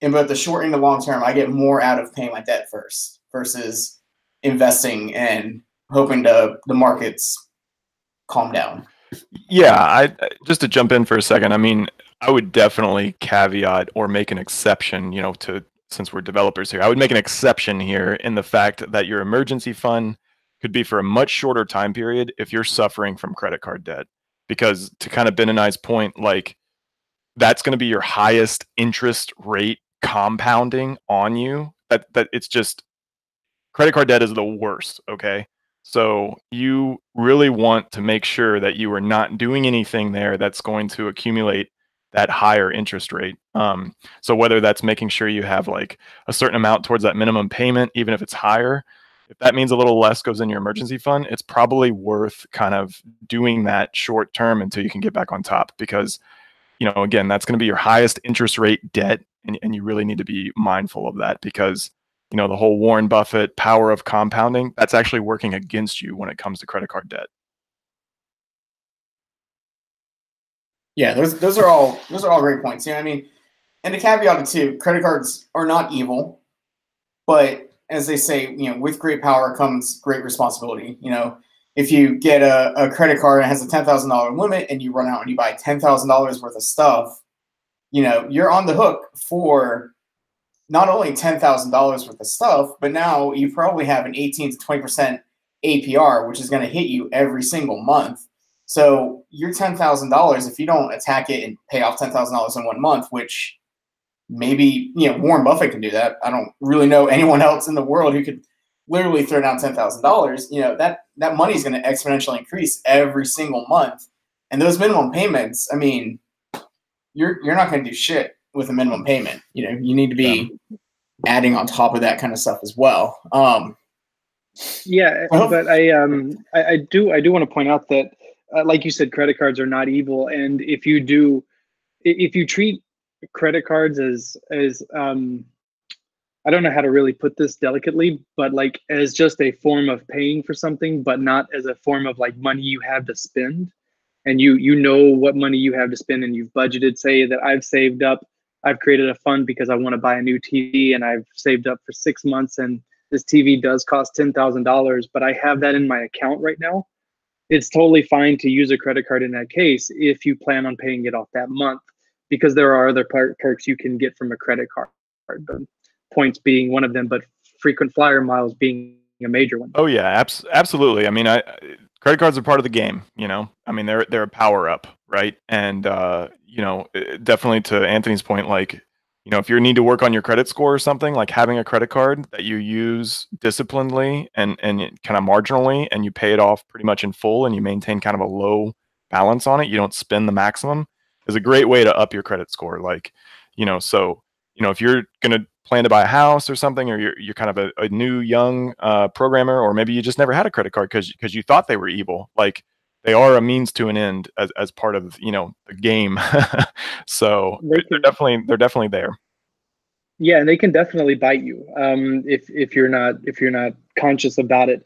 in both the short and the long term, I get more out of paying my debt first versus investing and hoping the markets calm down. Yeah, just to jump in for a second, I mean, I would definitely caveat or make an exception, since we're developers here, I would make an exception here in the fact that your emergency fund could be for a much shorter time period if you're suffering from credit card debt. Because to kind of Ben and I's point, like, that's going to be your highest interest rate compounding on you. That it's just, credit card debt is the worst, okay? So you really want to make sure that you are not doing anything there that's going to accumulate that higher interest rate. So whether that's making sure you have like a certain amount towards that minimum payment, even if it's higher, if that means a little less goes in your emergency fund, it's probably worth kind of doing that short term until you can get back on top, because, again, that's going to be your highest interest rate debt. And you really need to be mindful of that, because the whole Warren Buffett power of compounding, that's actually working against you when it comes to credit card debt. Yeah, those are all great points. I mean, and to caveat it too, credit cards are not evil, but as they say, with great power comes great responsibility. If you get a credit card and it has a $10,000 limit and you run out and you buy $10,000 worth of stuff, you're on the hook for not only $10,000 worth of stuff, but now you probably have an 18 to 20% APR, which is going to hit you every single month. So your $10,000, if you don't attack it and pay off $10,000 in 1 month, which maybe, Warren Buffett can do that. I don't really know anyone else in the world who could literally throw down $10,000. That money is going to exponentially increase every single month. And those minimum payments, I mean, you're not going to do shit with a minimum payment. You need to be adding on top of that kind of stuff as well. Yeah, but I do want to point out that, like you said, credit cards are not evil, and if you treat credit cards as I don't know how to really put this delicately, but like as just a form of paying for something, but not as a form of like money you have to spend, and you know what money you have to spend, and you've budgeted. Say that I've saved up, I've created a fund because I want to buy a new TV, and I've saved up for 6 months, and this TV does cost $10,000, but I have that in my account right now. It's totally fine to use a credit card in that case if you plan on paying it off that month, because there are other perks you can get from a credit card. The points being one of them, but frequent flyer miles being a major one. Oh yeah, absolutely. I mean, credit cards are part of the game. I mean, they're a power up, right? And definitely to Anthony's point, like, if you need to work on your credit score or something, like having a credit card that you use disciplinedly and kind of marginally, and you pay it off pretty much in full, and you maintain kind of a low balance on it, you don't spend the maximum, is a great way to up your credit score. Like, so, if you're going to plan to buy a house or something, or you're kind of a new young programmer, or maybe you just never had a credit card because you thought they were evil, like they are a means to an end as part of, the game. So they're definitely there. Yeah, and they can definitely bite you if you're not conscious about it.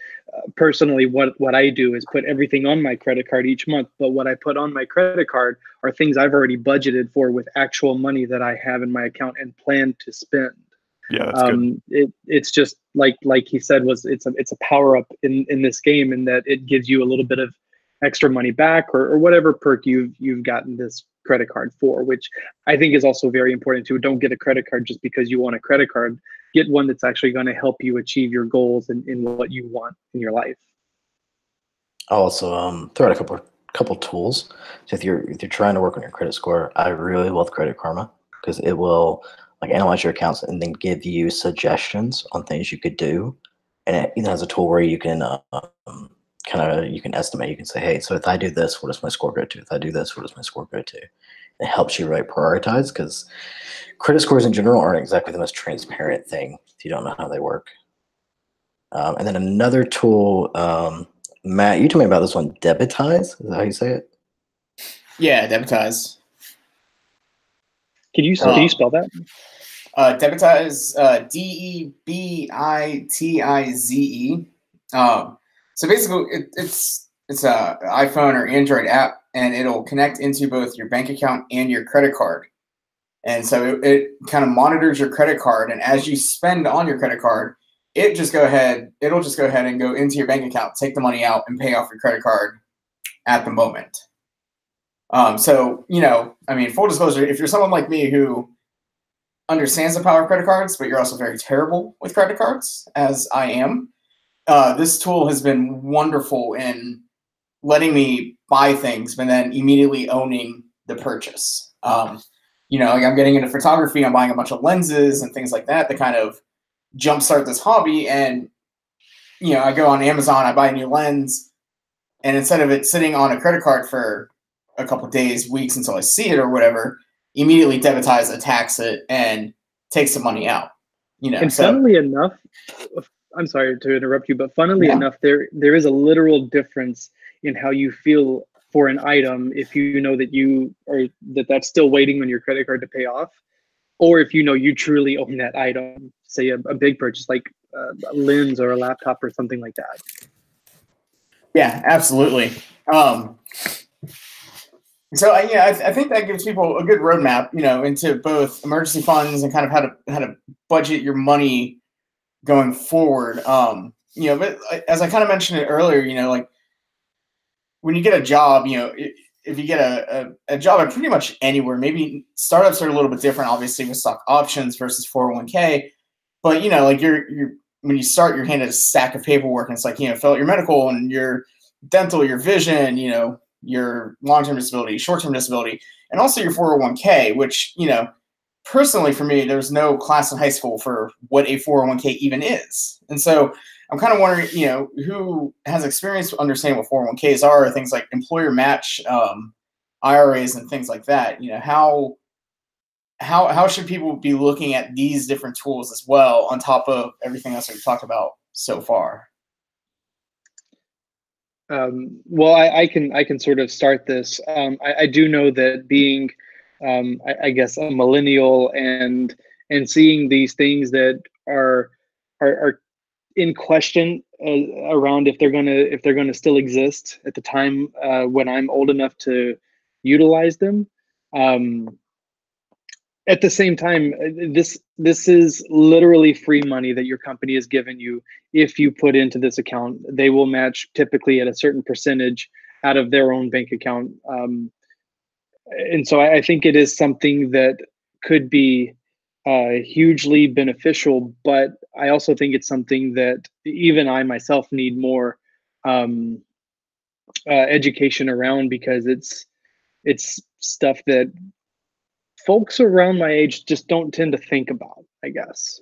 Personally, what I do is put everything on my credit card each month. But what I put on my credit card are things I've already budgeted for with actual money that I have in my account and plan to spend. Yeah, that's good. It's just like he said, it's a power up in this game, in that it gives you a little bit of extra money back, or whatever perk you've gotten this credit card for, which I think is also very important too. Don't get a credit card just because you want a credit card. Get one that's actually going to help you achieve your goals and in what you want in your life. I'll also throw out a couple tools. So if you're trying to work on your credit score, I really love Credit Karma, because it will like analyze your accounts and then give you suggestions on things you could do. And it even has a tool where you can you can estimate. You can say, hey, so if I do this, what does my score go to? If I do this, what does my score go to? It helps you really prioritize, because credit scores in general aren't exactly the most transparent thing if you don't know how they work. And then another tool, Matt, you told me about this one, Debitize. Is that how you say it? Yeah, Debitize. Can you spell that? Debitize, Debitize. So basically, it's a iPhone or Android app, and it'll connect into both your bank account and your credit card. And so it kind of monitors your credit card, and as you spend on your credit card, it'll just go ahead and go into your bank account, take the money out, and pay off your credit card at the moment. So, full disclosure, if you're someone like me who understands the power of credit cards, but you're also very terrible with credit cards, as I am, this tool has been wonderful in letting me buy things, but then immediately owning the purchase. Like I'm getting into photography, I'm buying a bunch of lenses and things like that kind of jumpstart this hobby. And, I go on Amazon, I buy a new lens, and instead of it sitting on a credit card for a couple days, weeks until I see it or whatever, immediately Debitize attacks it and takes the money out. And funnily enough, I'm sorry to interrupt you, but funnily enough, there is a literal difference in how you feel for an item if you know that that's still waiting on your credit card to pay off, or if you truly own that item, say a big purchase like a lens or a laptop or something like that. Yeah, absolutely. So I think that gives people a good roadmap, into both emergency funds and kind of how to budget your money going forward. But as I kind of mentioned it earlier, like when you get a job, if you get a job at pretty much anywhere, maybe startups are a little bit different, obviously, with stock options versus 401k. But like you're when you start, you're handed a stack of paperwork, and it's like, fill out your medical and your dental, your vision, your long-term disability, short-term disability, and also your 401k, which, personally for me, there's no class in high school for what a 401k even is. And so I'm kind of wondering, who has experience understanding what 401ks are, things like employer match, IRAs and things like that. How should people be looking at these different tools as well, on top of everything else we've talked about so far? Well, I can sort of start this. I do know that being, I guess, a millennial and seeing these things that are in question around if they're gonna still exist at the time when I'm old enough to utilize them. At the same time, this is literally free money that your company has given you. If you put into this account, they will match typically at a certain percentage out of their own bank account. And so I think it is something that could be hugely beneficial, but I also think it's something that even I myself need more education around, because it's stuff that folks around my age just don't tend to think about, I guess.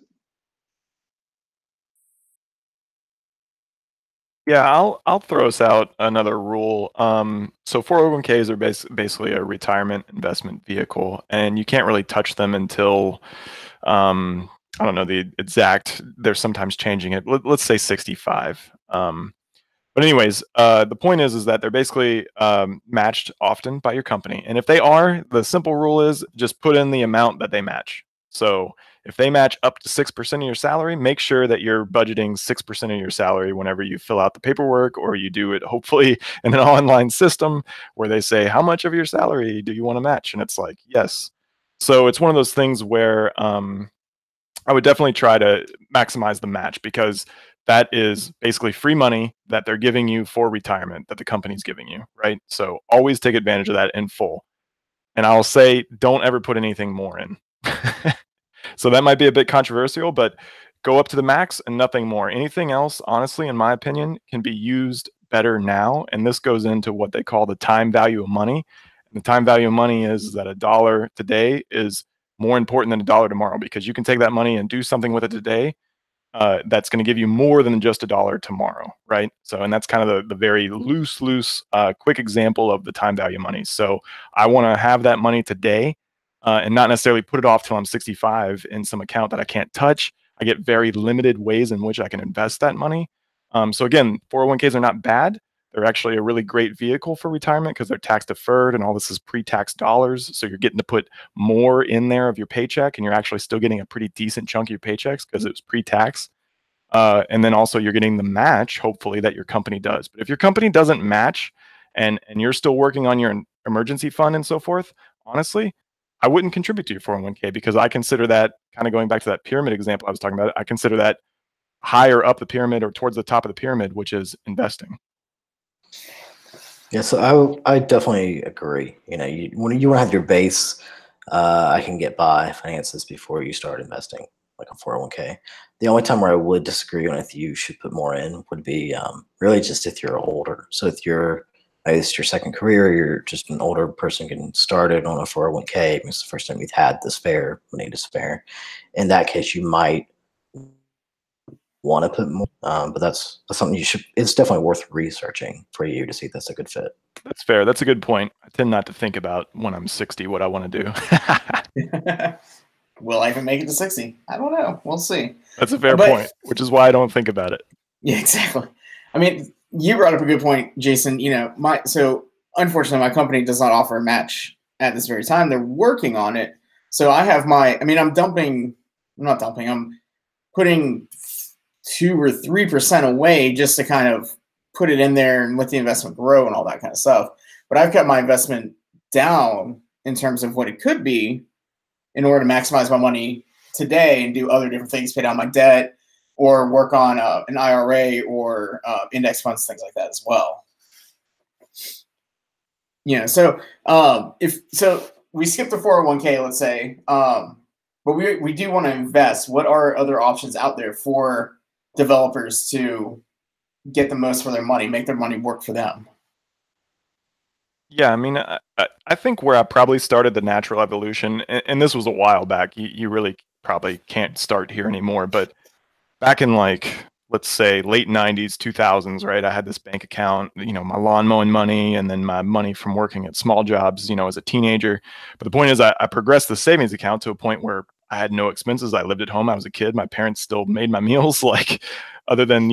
Yeah, I'll throw us out another rule. So 401ks are basically a retirement investment vehicle, and you can't really touch them until I don't know the exact. They're sometimes changing it. Let's say 65. But anyways, the point is that they're basically matched often by your company, and if they are, the simple rule is just put in the amount that they match. So if they match up to 6% of your salary, make sure that you're budgeting 6% of your salary whenever you fill out the paperwork, or you do it hopefully in an online system where they say, how much of your salary do you want to match? And it's like, yes. So it's one of those things where I would definitely try to maximize the match, because that is basically free money that they're giving you for retirement that the company's giving you, right? So always take advantage of that in full. And I'll say, don't ever put anything more in. So that might be a bit controversial, but go up to the max and nothing more. Anything else, honestly, in my opinion, can be used better now. And this goes into what they call the time value of money. And the time value of money is that a dollar today is more important than a dollar tomorrow, because you can take that money and do something with it today that's going to give you more than just a dollar tomorrow, right? So, and that's kind of the very loose, quick example of the time value of money. So I want to have that money today and not necessarily put it off till I'm 65 in some account that I can't touch. I get very limited ways in which I can invest that money. So again, 401ks are not bad. They're actually a really great vehicle for retirement because they're tax deferred and all this is pre-tax dollars. So you're getting to put more in there of your paycheck, and you're actually still getting a pretty decent chunk of your paychecks because it was pre-tax. And then also you're getting the match, hopefully, that your company does. But if your company doesn't match and you're still working on your emergency fund and so forth, honestly, I wouldn't contribute to your 401k, because I consider that, kind of going back to that pyramid example I was talking about, I consider that higher up the pyramid or towards the top of the pyramid, which is investing. Yeah, so I definitely agree. When you want to have your base, I can get by finances before you start investing, like a 401k. The only time where I would disagree on if you should put more in would be really just if you're older. So if it's your second career, you're just an older person getting started on a 401k, it's the first time you've had the spare money to spare. In that case, you might want to put more, but that's something it's definitely worth researching for you to see if that's a good fit. That's fair. That's a good point. I tend not to think about when I'm 60 what I want to do. Will I even make it to 60? I don't know. We'll see. That's a fair point, which is why I don't think about it. Yeah, exactly. I mean, you brought up a good point, Jason. So unfortunately, my company does not offer a match at this very time. They're working on it. So I have I'm putting 2 or 3% away just to kind of put it in there and let the investment grow and all that kind of stuff. But I've got my investment down in terms of what it could be in order to maximize my money today and do other different things, pay down my debt, or work on an IRA or index funds, things like that as well. So if we skip the 401k, let's say, but we do want to invest, what are other options out there for developers to get the most for their money, make their money work for them? Yeah, I mean, I think where I probably started the natural evolution, and this was a while back, you really probably can't start here anymore, but back in, like, let's say late 90s, 2000s, right? I had this bank account, my lawn mowing money, and then my money from working at small jobs, as a teenager. But the point is, I progressed the savings account to a point where I had no expenses. I lived at home. I was a kid. My parents still made my meals, like, other than,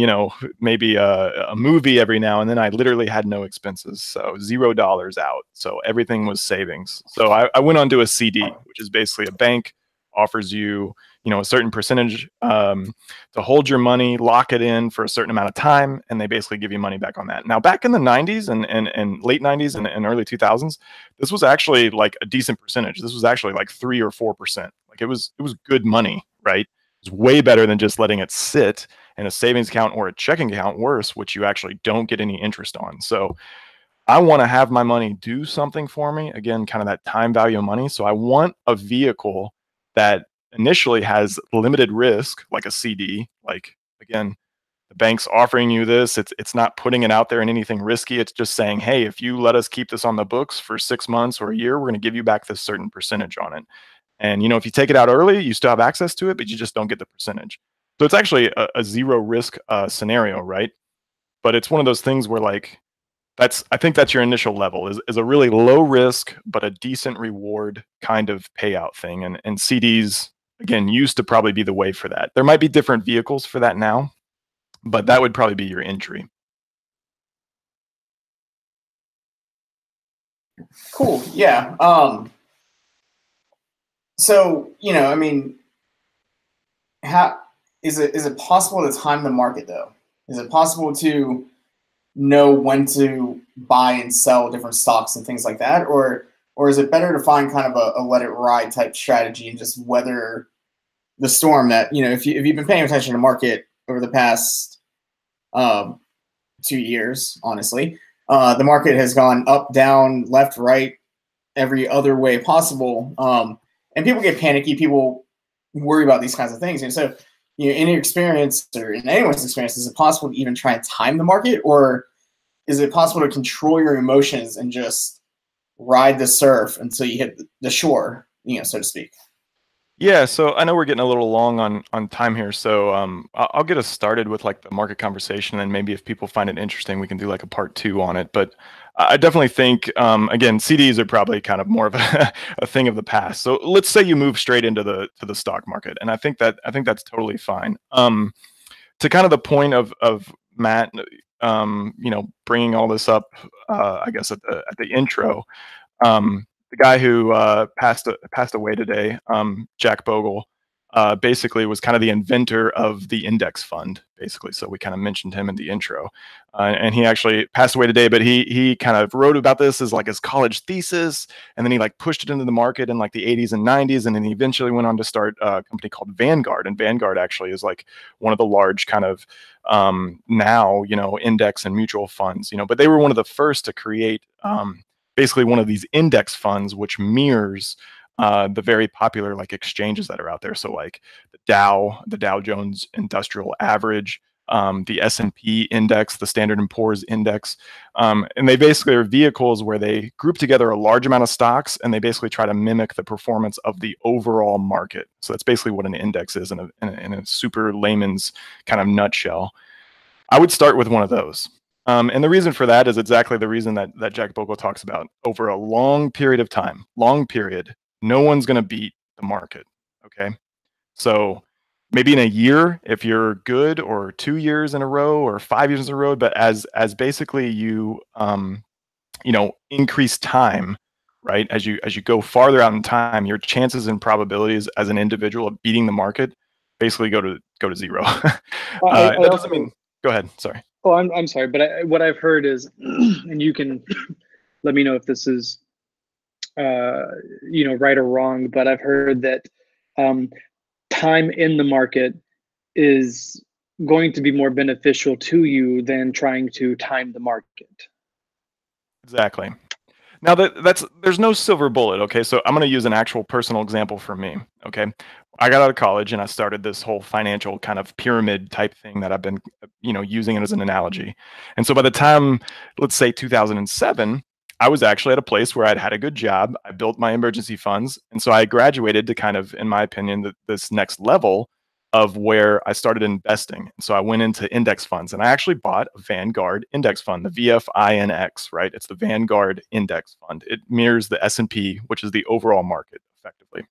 maybe a movie every now and then. I literally had no expenses. So $0 out. So everything was savings. So I went on to a CD, which is basically a bank offers you, a certain percentage to hold your money, lock it in for a certain amount of time, and they basically give you money back on that. Now, back in the 90s and late 90s and early 2000s, this was actually like a decent percentage. This was actually like 3 or 4%. Like it was good money, right? It was way better than just letting it sit in a savings account or a checking account, worse, which you actually don't get any interest on. So I want to have my money do something for me. Again, kind of that time value of money. So I want a vehicle that initially has limited risk, like a CD. Like, again, The bank's offering you this. It's not putting it out there in anything risky. It's just saying, hey, if you let us keep this on the books for 6 months or a year, we're going to give you back this certain percentage on it. And, if you take it out early, you still have access to it, but you just don't get the percentage. So it's actually a zero risk scenario, right? But it's one of those things where I think that's your initial level is a really low risk, but a decent reward kind of payout thing. And CDs, again, used to probably be the way for that. There might be different vehicles for that now, but that would probably be your entry. Cool. Yeah. So, I mean, how is it possible to time the market though? Is it possible to know when to buy and sell different stocks and things like that, or is it better to find kind of a let it ride type strategy and just weather the storm that, if you've been paying attention to market over the past 2 years, honestly, the market has gone up, down, left, right, every other way possible, and people get panicky, people worry about these kinds of things. And so, in your experience or in anyone's experience, is it possible to even try and time the market, or is it possible to control your emotions and just ride the surf until you hit the shore, so to speak? Yeah, so I know we're getting a little long on time here, so I'll get us started with the market conversation, and maybe if people find it interesting, we can do a part 2 on it. But I definitely think, again, CDs are probably kind of more of a thing of the past. So let's say you move straight into the stock market, and I think that's totally fine. To kind of the point of Matt, bringing all this up, I guess at the intro. The guy who passed away today, Jack Bogle, basically was kind of the inventor of the index fund, basically. So we kind of mentioned him in the intro, and he actually passed away today. But he kind of wrote about this as his college thesis, and then he pushed it into the market in the 80s and 90s, and then he eventually went on to start a company called Vanguard. And Vanguard actually is one of the large kind of now index and mutual funds. But they were one of the first to create. Basically one of these index funds which mirrors the very popular exchanges that are out there. So the Dow Jones Industrial Average, the S&P index, the Standard & Poor's index. And they basically are vehicles where they group together a large amount of stocks and they basically try to mimic the performance of the overall market. So that's basically what an index is in a super layman's kind of nutshell. I would start with one of those. And the reason for that is exactly the reason that Jack Bogle talks about. Over a long period of time, no one's going to beat the market. Okay. So maybe in a year, if you're good, or 2 years in a row, or 5 years in a row, but as basically you, increase time, right? As you go farther out in time, your chances and probabilities as an individual of beating the market basically go to zero. That doesn't mean, go ahead. Sorry. Oh, I'm sorry, but what I've heard is, and you can let me know if this is, right or wrong, but I've heard that time in the market is going to be more beneficial to you than trying to time the market. Exactly. Now there's no silver bullet. Okay, so I'm going to use an actual personal example for me. Okay, I got out of college and I started this whole financial kind of pyramid type thing that I've been, using it as an analogy. And so by the time, let's say 2007, I was actually at a place where I'd had a good job. I built my emergency funds, and so I graduated to kind of, in my opinion, this next level of where I started investing. And so I went into index funds, and I actually bought a Vanguard index fund, the VFINX, right? It's the Vanguard index fund. It mirrors the S&P, which is the overall market effectively.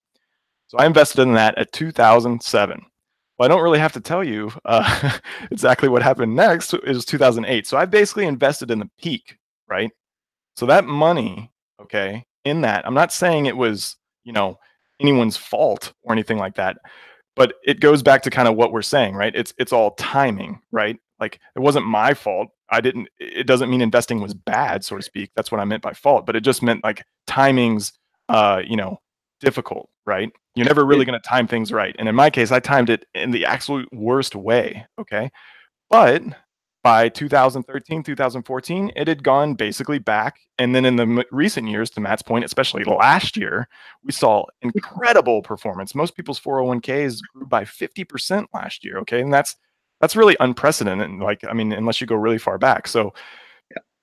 So I invested in that at 2007. Well, I don't really have to tell you exactly what happened next. It was 2008. So I basically invested in the peak, right? So that money, okay, in that, I'm not saying it was, anyone's fault or anything like that. But it goes back to kind of what we're saying, right? It's all timing, right? It wasn't my fault. It doesn't mean investing was bad, so to speak. That's what I meant by fault, but it just meant timing's, difficult, right? You're never really going to time things right. And in my case, I timed it in the absolute worst way. Okay. But by 2013, 2014, it had gone basically back. And then in the recent years, to Matt's point, especially last year, we saw incredible performance. Most people's 401ks grew by 50% last year. Okay. And that's that's really unprecedented. Like, I mean, unless you go really far back. So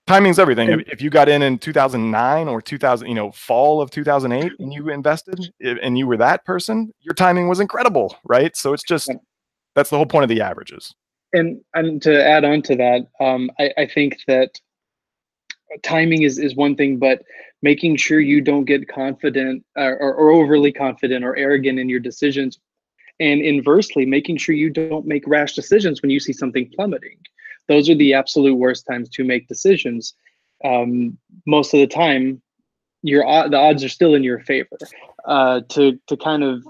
timing's everything. If you got in 2009 or 2000, fall of 2008 and you invested and you were that person, your timing was incredible, right? So it's just, that's the whole point of the averages. And to add on to that, I think that timing is one thing, but making sure you don't get confident or overly confident or arrogant in your decisions. And inversely, making sure you don't make rash decisions when you see something plummeting. Those are the absolute worst times to make decisions. Most of the time, the odds are still in your favor. To kind of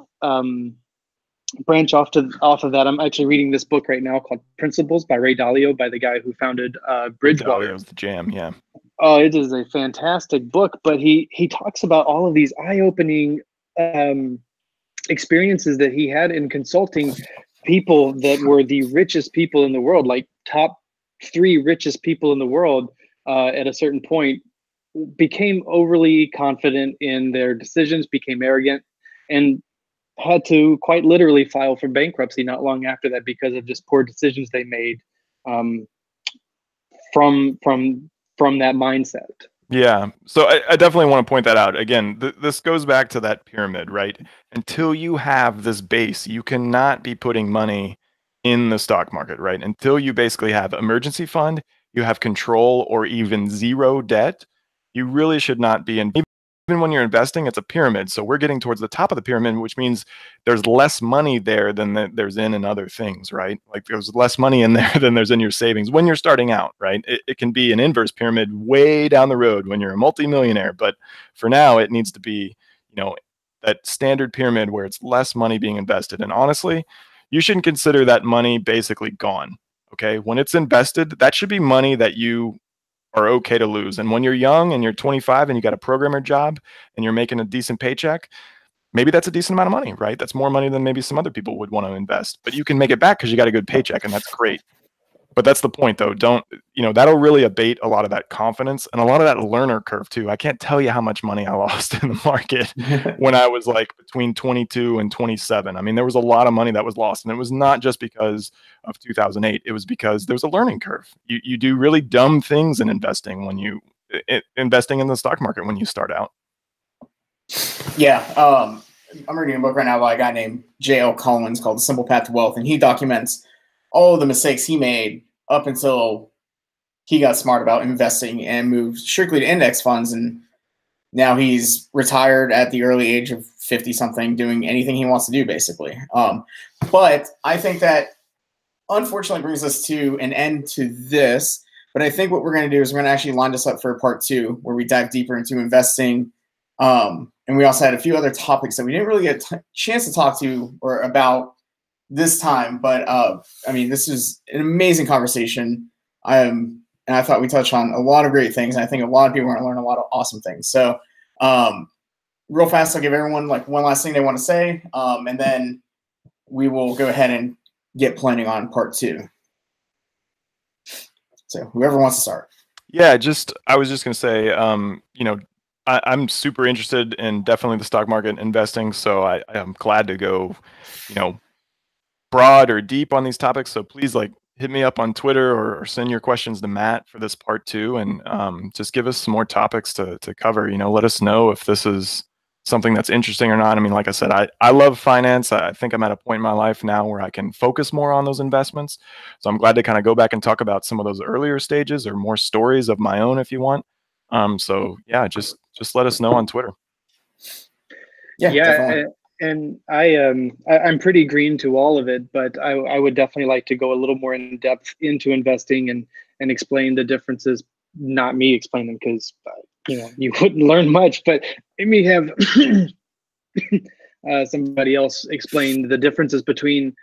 branch off of that, I'm actually reading this book right now called Principles by Ray Dalio, by the guy who founded Bridgewater. Dalio's the jam, yeah. Oh, it is a fantastic book, but he talks about all of these eye-opening experiences that he had in consulting people that were the richest people in the world, like top 3 richest people in the world at a certain point, became overly confident in their decisions, became arrogant, and had to quite literally file for bankruptcy not long after that because of just poor decisions they made from that mindset. Yeah. So I definitely want to point that out. Again, this goes back to that pyramid, right? Until you have this base, you cannot be putting money in the stock market, right? Until you basically have emergency fund, you have control or even zero debt, you really should not be in. Even when you're investing, it's a pyramid. So we're getting towards the top of the pyramid, which means there's less money there than there's in other things, right? Like there's less money in there than there's in your savings when you're starting out, right? It can be an inverse pyramid way down the road when you're a multimillionaire. But for now, it needs to be, that standard pyramid where it's less money being invested. And honestly, you shouldn't consider that money basically gone. Okay. When it's invested, that should be money that you are okay to lose. And when you're young and you're 25 and you got a programmer job and you're making a decent paycheck, maybe that's a decent amount of money, right? That's more money than maybe some other people would want to invest, but you can make it back because you got a good paycheck, and that's great. But that's the point, though. That'll really abate a lot of that confidence and a lot of that learner curve too. I can't tell you how much money I lost in the market when I was like between 22 and 27. I mean, there was a lot of money that was lost, and it was not just because of 2008. It was because there's a learning curve. You do really dumb things in investing investing in the stock market when you start out. Yeah. I'm reading a book right now by a guy named J.L. Collins called The Simple Path to Wealth, and he documents all of the mistakes he made up until he got smart about investing and moved strictly to index funds. And now he's retired at the early age of 50 something, doing anything he wants to do, basically. But I think that unfortunately brings us to an end to this. But I think what we're going to do is we're going to actually line this up for part 2, where we dive deeper into investing. And we also had a few other topics that we didn't really get a chance to talk to or about this time, but I mean, this is an amazing conversation. And I thought we touched on a lot of great things, and I think a lot of people are going to learn a lot of awesome things. So, real fast, I'll give everyone like one last thing they want to say, and then we will go ahead and get planning on part 2. So, whoever wants to start. Yeah, I was just going to say, I'm super interested in definitely the stock market investing, so I'm glad to go, broad or deep on these topics. So please hit me up on Twitter or send your questions to Matt for this part 2, and just give us some more topics to cover. Let us know if this is something that's interesting or not. I mean, like I said, I love finance. I think I'm at a point in my life now where I can focus more on those investments. So I'm glad to kind of go back and talk about some of those earlier stages or more stories of my own if you want. So yeah, just let us know on Twitter. Yeah, definitely. And I'm pretty green to all of it, but I would definitely like to go a little more in depth into investing and explain the differences. Not me explain them, because you wouldn't learn much, but maybe have somebody else explain the differences between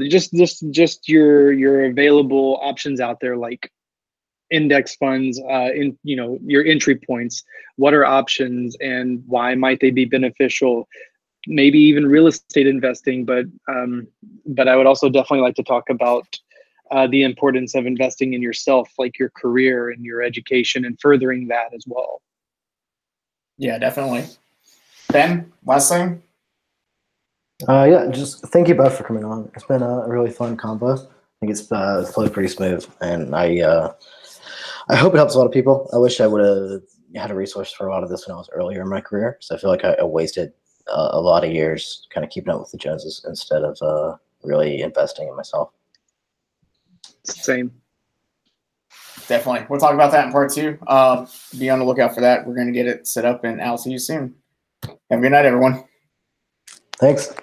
just your available options out there, like index funds, your entry points. What are options and why might they be beneficial? Maybe even real estate investing, but I would also definitely like to talk about the importance of investing in yourself, like your career and your education, and furthering that as well. Yeah, definitely. Ben, last thing? Yeah, just thank you both for coming on. It's been a really fun convo. I think it's flowed pretty smooth, and I hope it helps a lot of people. I wish I would have had a resource for a lot of this when I was earlier in my career. So I feel like I wasted a lot of years kind of keeping up with the Joneses instead of really investing in myself. Same. Definitely. We'll talk about that in part 2. Be on the lookout for that. We're going to get it set up, and I'll see you soon. Have a good night, everyone. Thanks.